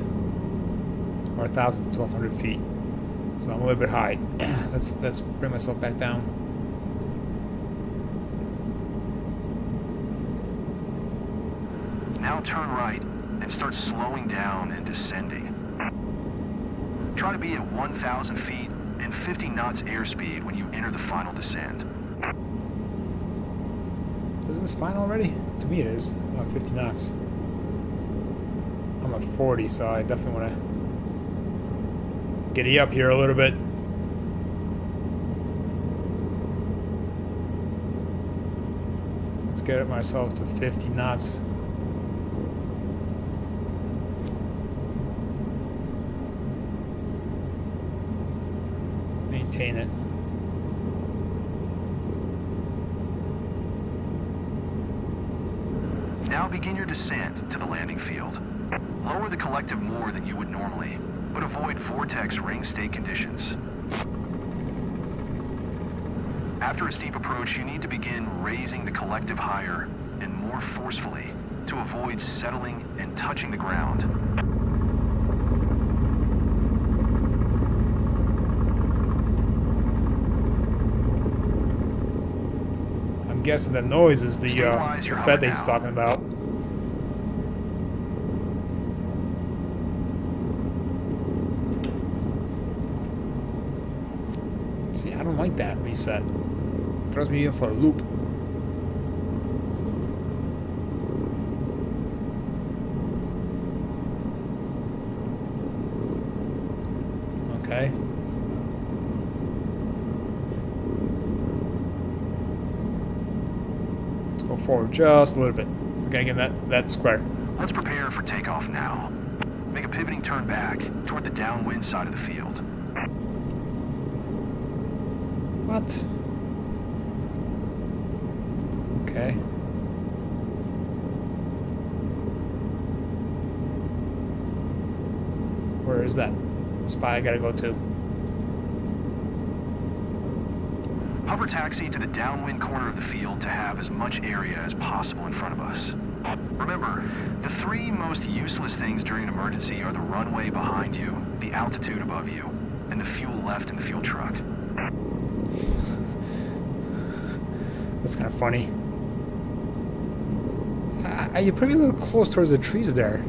or 1,200 feet. So I'm a little bit high. Let's bring myself back down. Now turn right and start slowing down and descending. Try to be at 1,000 feet and 50 knots airspeed when you enter the final descent. Isn't this final already? To me it is. 50 knots. I'm at 40, so I definitely want to giddy up here a little bit. Let's get myself to 50 knots. Maintain it. Now begin your descent to the landing field. Lower the collective more than you would normally, but avoid vortex ring state conditions. After a steep approach, you need to begin raising the collective higher and more forcefully to avoid settling and touching the ground. I'm guessing that noise is the Stabilize your effect that hover he's now. talking about. See, I don't like that reset. Throws me in for a loop. Okay. Let's go forward just a little bit. We gotta get that square. Let's prepare for takeoff now. Make a pivoting turn back toward the downwind side of the field. What? Okay. Where is that spot I gotta go to? Hover taxi to the downwind corner of the field to have as much area as possible in front of us. Remember, the three most useless things during an emergency are the runway behind you, the altitude above you, and the fuel left in the fuel truck. That's kind of funny. You're probably a little close towards the trees there.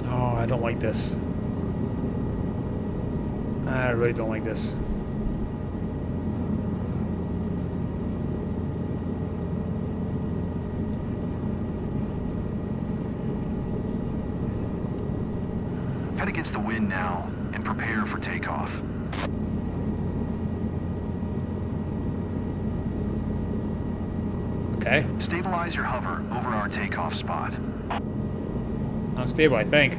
Oh, I don't like this. I really don't like this. Head against the wind now and prepare for takeoff. Okay. Stabilize your hover over our takeoff spot. I'm stable, I think.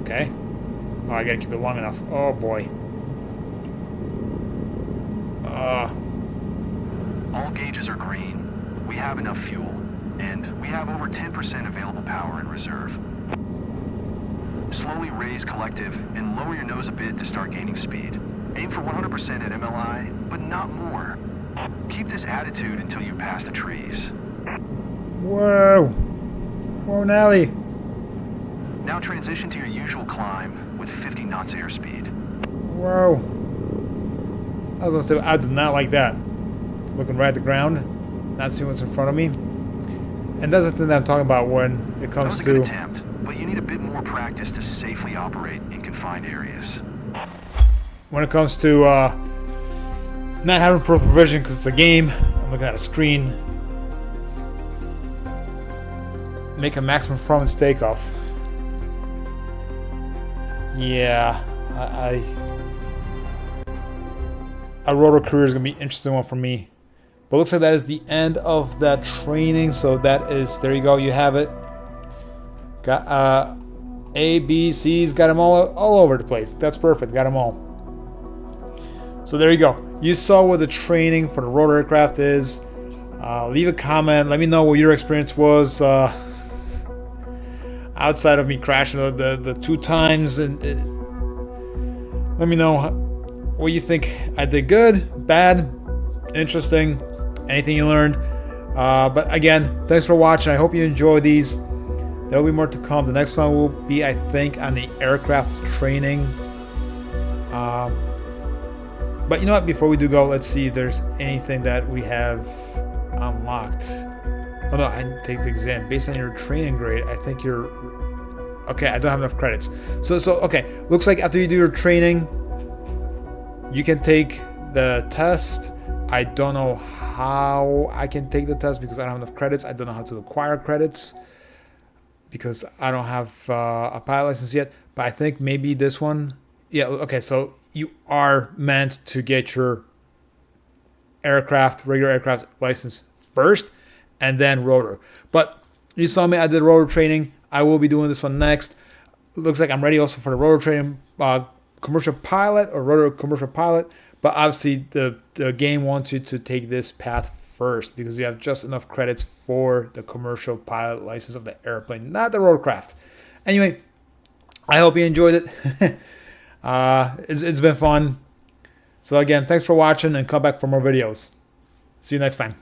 Okay. Oh, I gotta keep it long enough. Oh boy. All gauges are green. We have enough fuel, and we have over 10% available power in reserve. Slowly raise collective and lower your nose a bit to start gaining speed. Aim for 100% at MLI, but not more. Keep this attitude until you pass the trees. Whoa. Whoa, Nelly. Now transition to your usual climb with 50 knots airspeed. Whoa. I was gonna say, I did not like that. Looking right at the ground, not seeing what's in front of me. And that's the thing that I'm talking about when it comes That was a to... good attempt, but you need a bit more practice to safely operate in confined areas. When it comes to not having peripheral vision because it's a game, I'm looking at a screen. Make a maximum performance takeoff. Yeah, a rotor career is gonna be an interesting one for me. But looks like that is the end of that training. So that is, there you go, you have it. Got A, B, C's, got them all over the place. That's perfect, got them all. So there you go. You saw what the training for the rotor aircraft is. Leave a comment. Let me know what your experience was outside of me crashing the 2 times. And let me know what you think. I did good, bad, interesting, anything you learned. But again, thanks for watching. I hope you enjoy these. There will be more to come. The next one will be, I think, on the aircraft training. But you know what? Before we do go, let's see if there's anything that we have unlocked. Oh no, I didn't take the exam. Based on your training grade, I think you're... Okay, I don't have enough credits. So okay. Looks like after you do your training, you can take the test. I don't know how I can take the test because I don't have enough credits. I don't know how to acquire credits because I don't have a pilot license yet. But I think maybe this one... Yeah, okay, so you are meant to get your regular aircraft license first and then rotor. But you saw me, I did rotor training. I will be doing this one next. Looks like I'm ready also for the rotor training commercial pilot or rotor commercial pilot. But obviously the game wants you to take this path first because you have just enough credits for the commercial pilot license of the airplane, not the rotorcraft. Anyway, I hope you enjoyed it. It's been fun. So again, thanks for watching and come back for more videos. See you next time.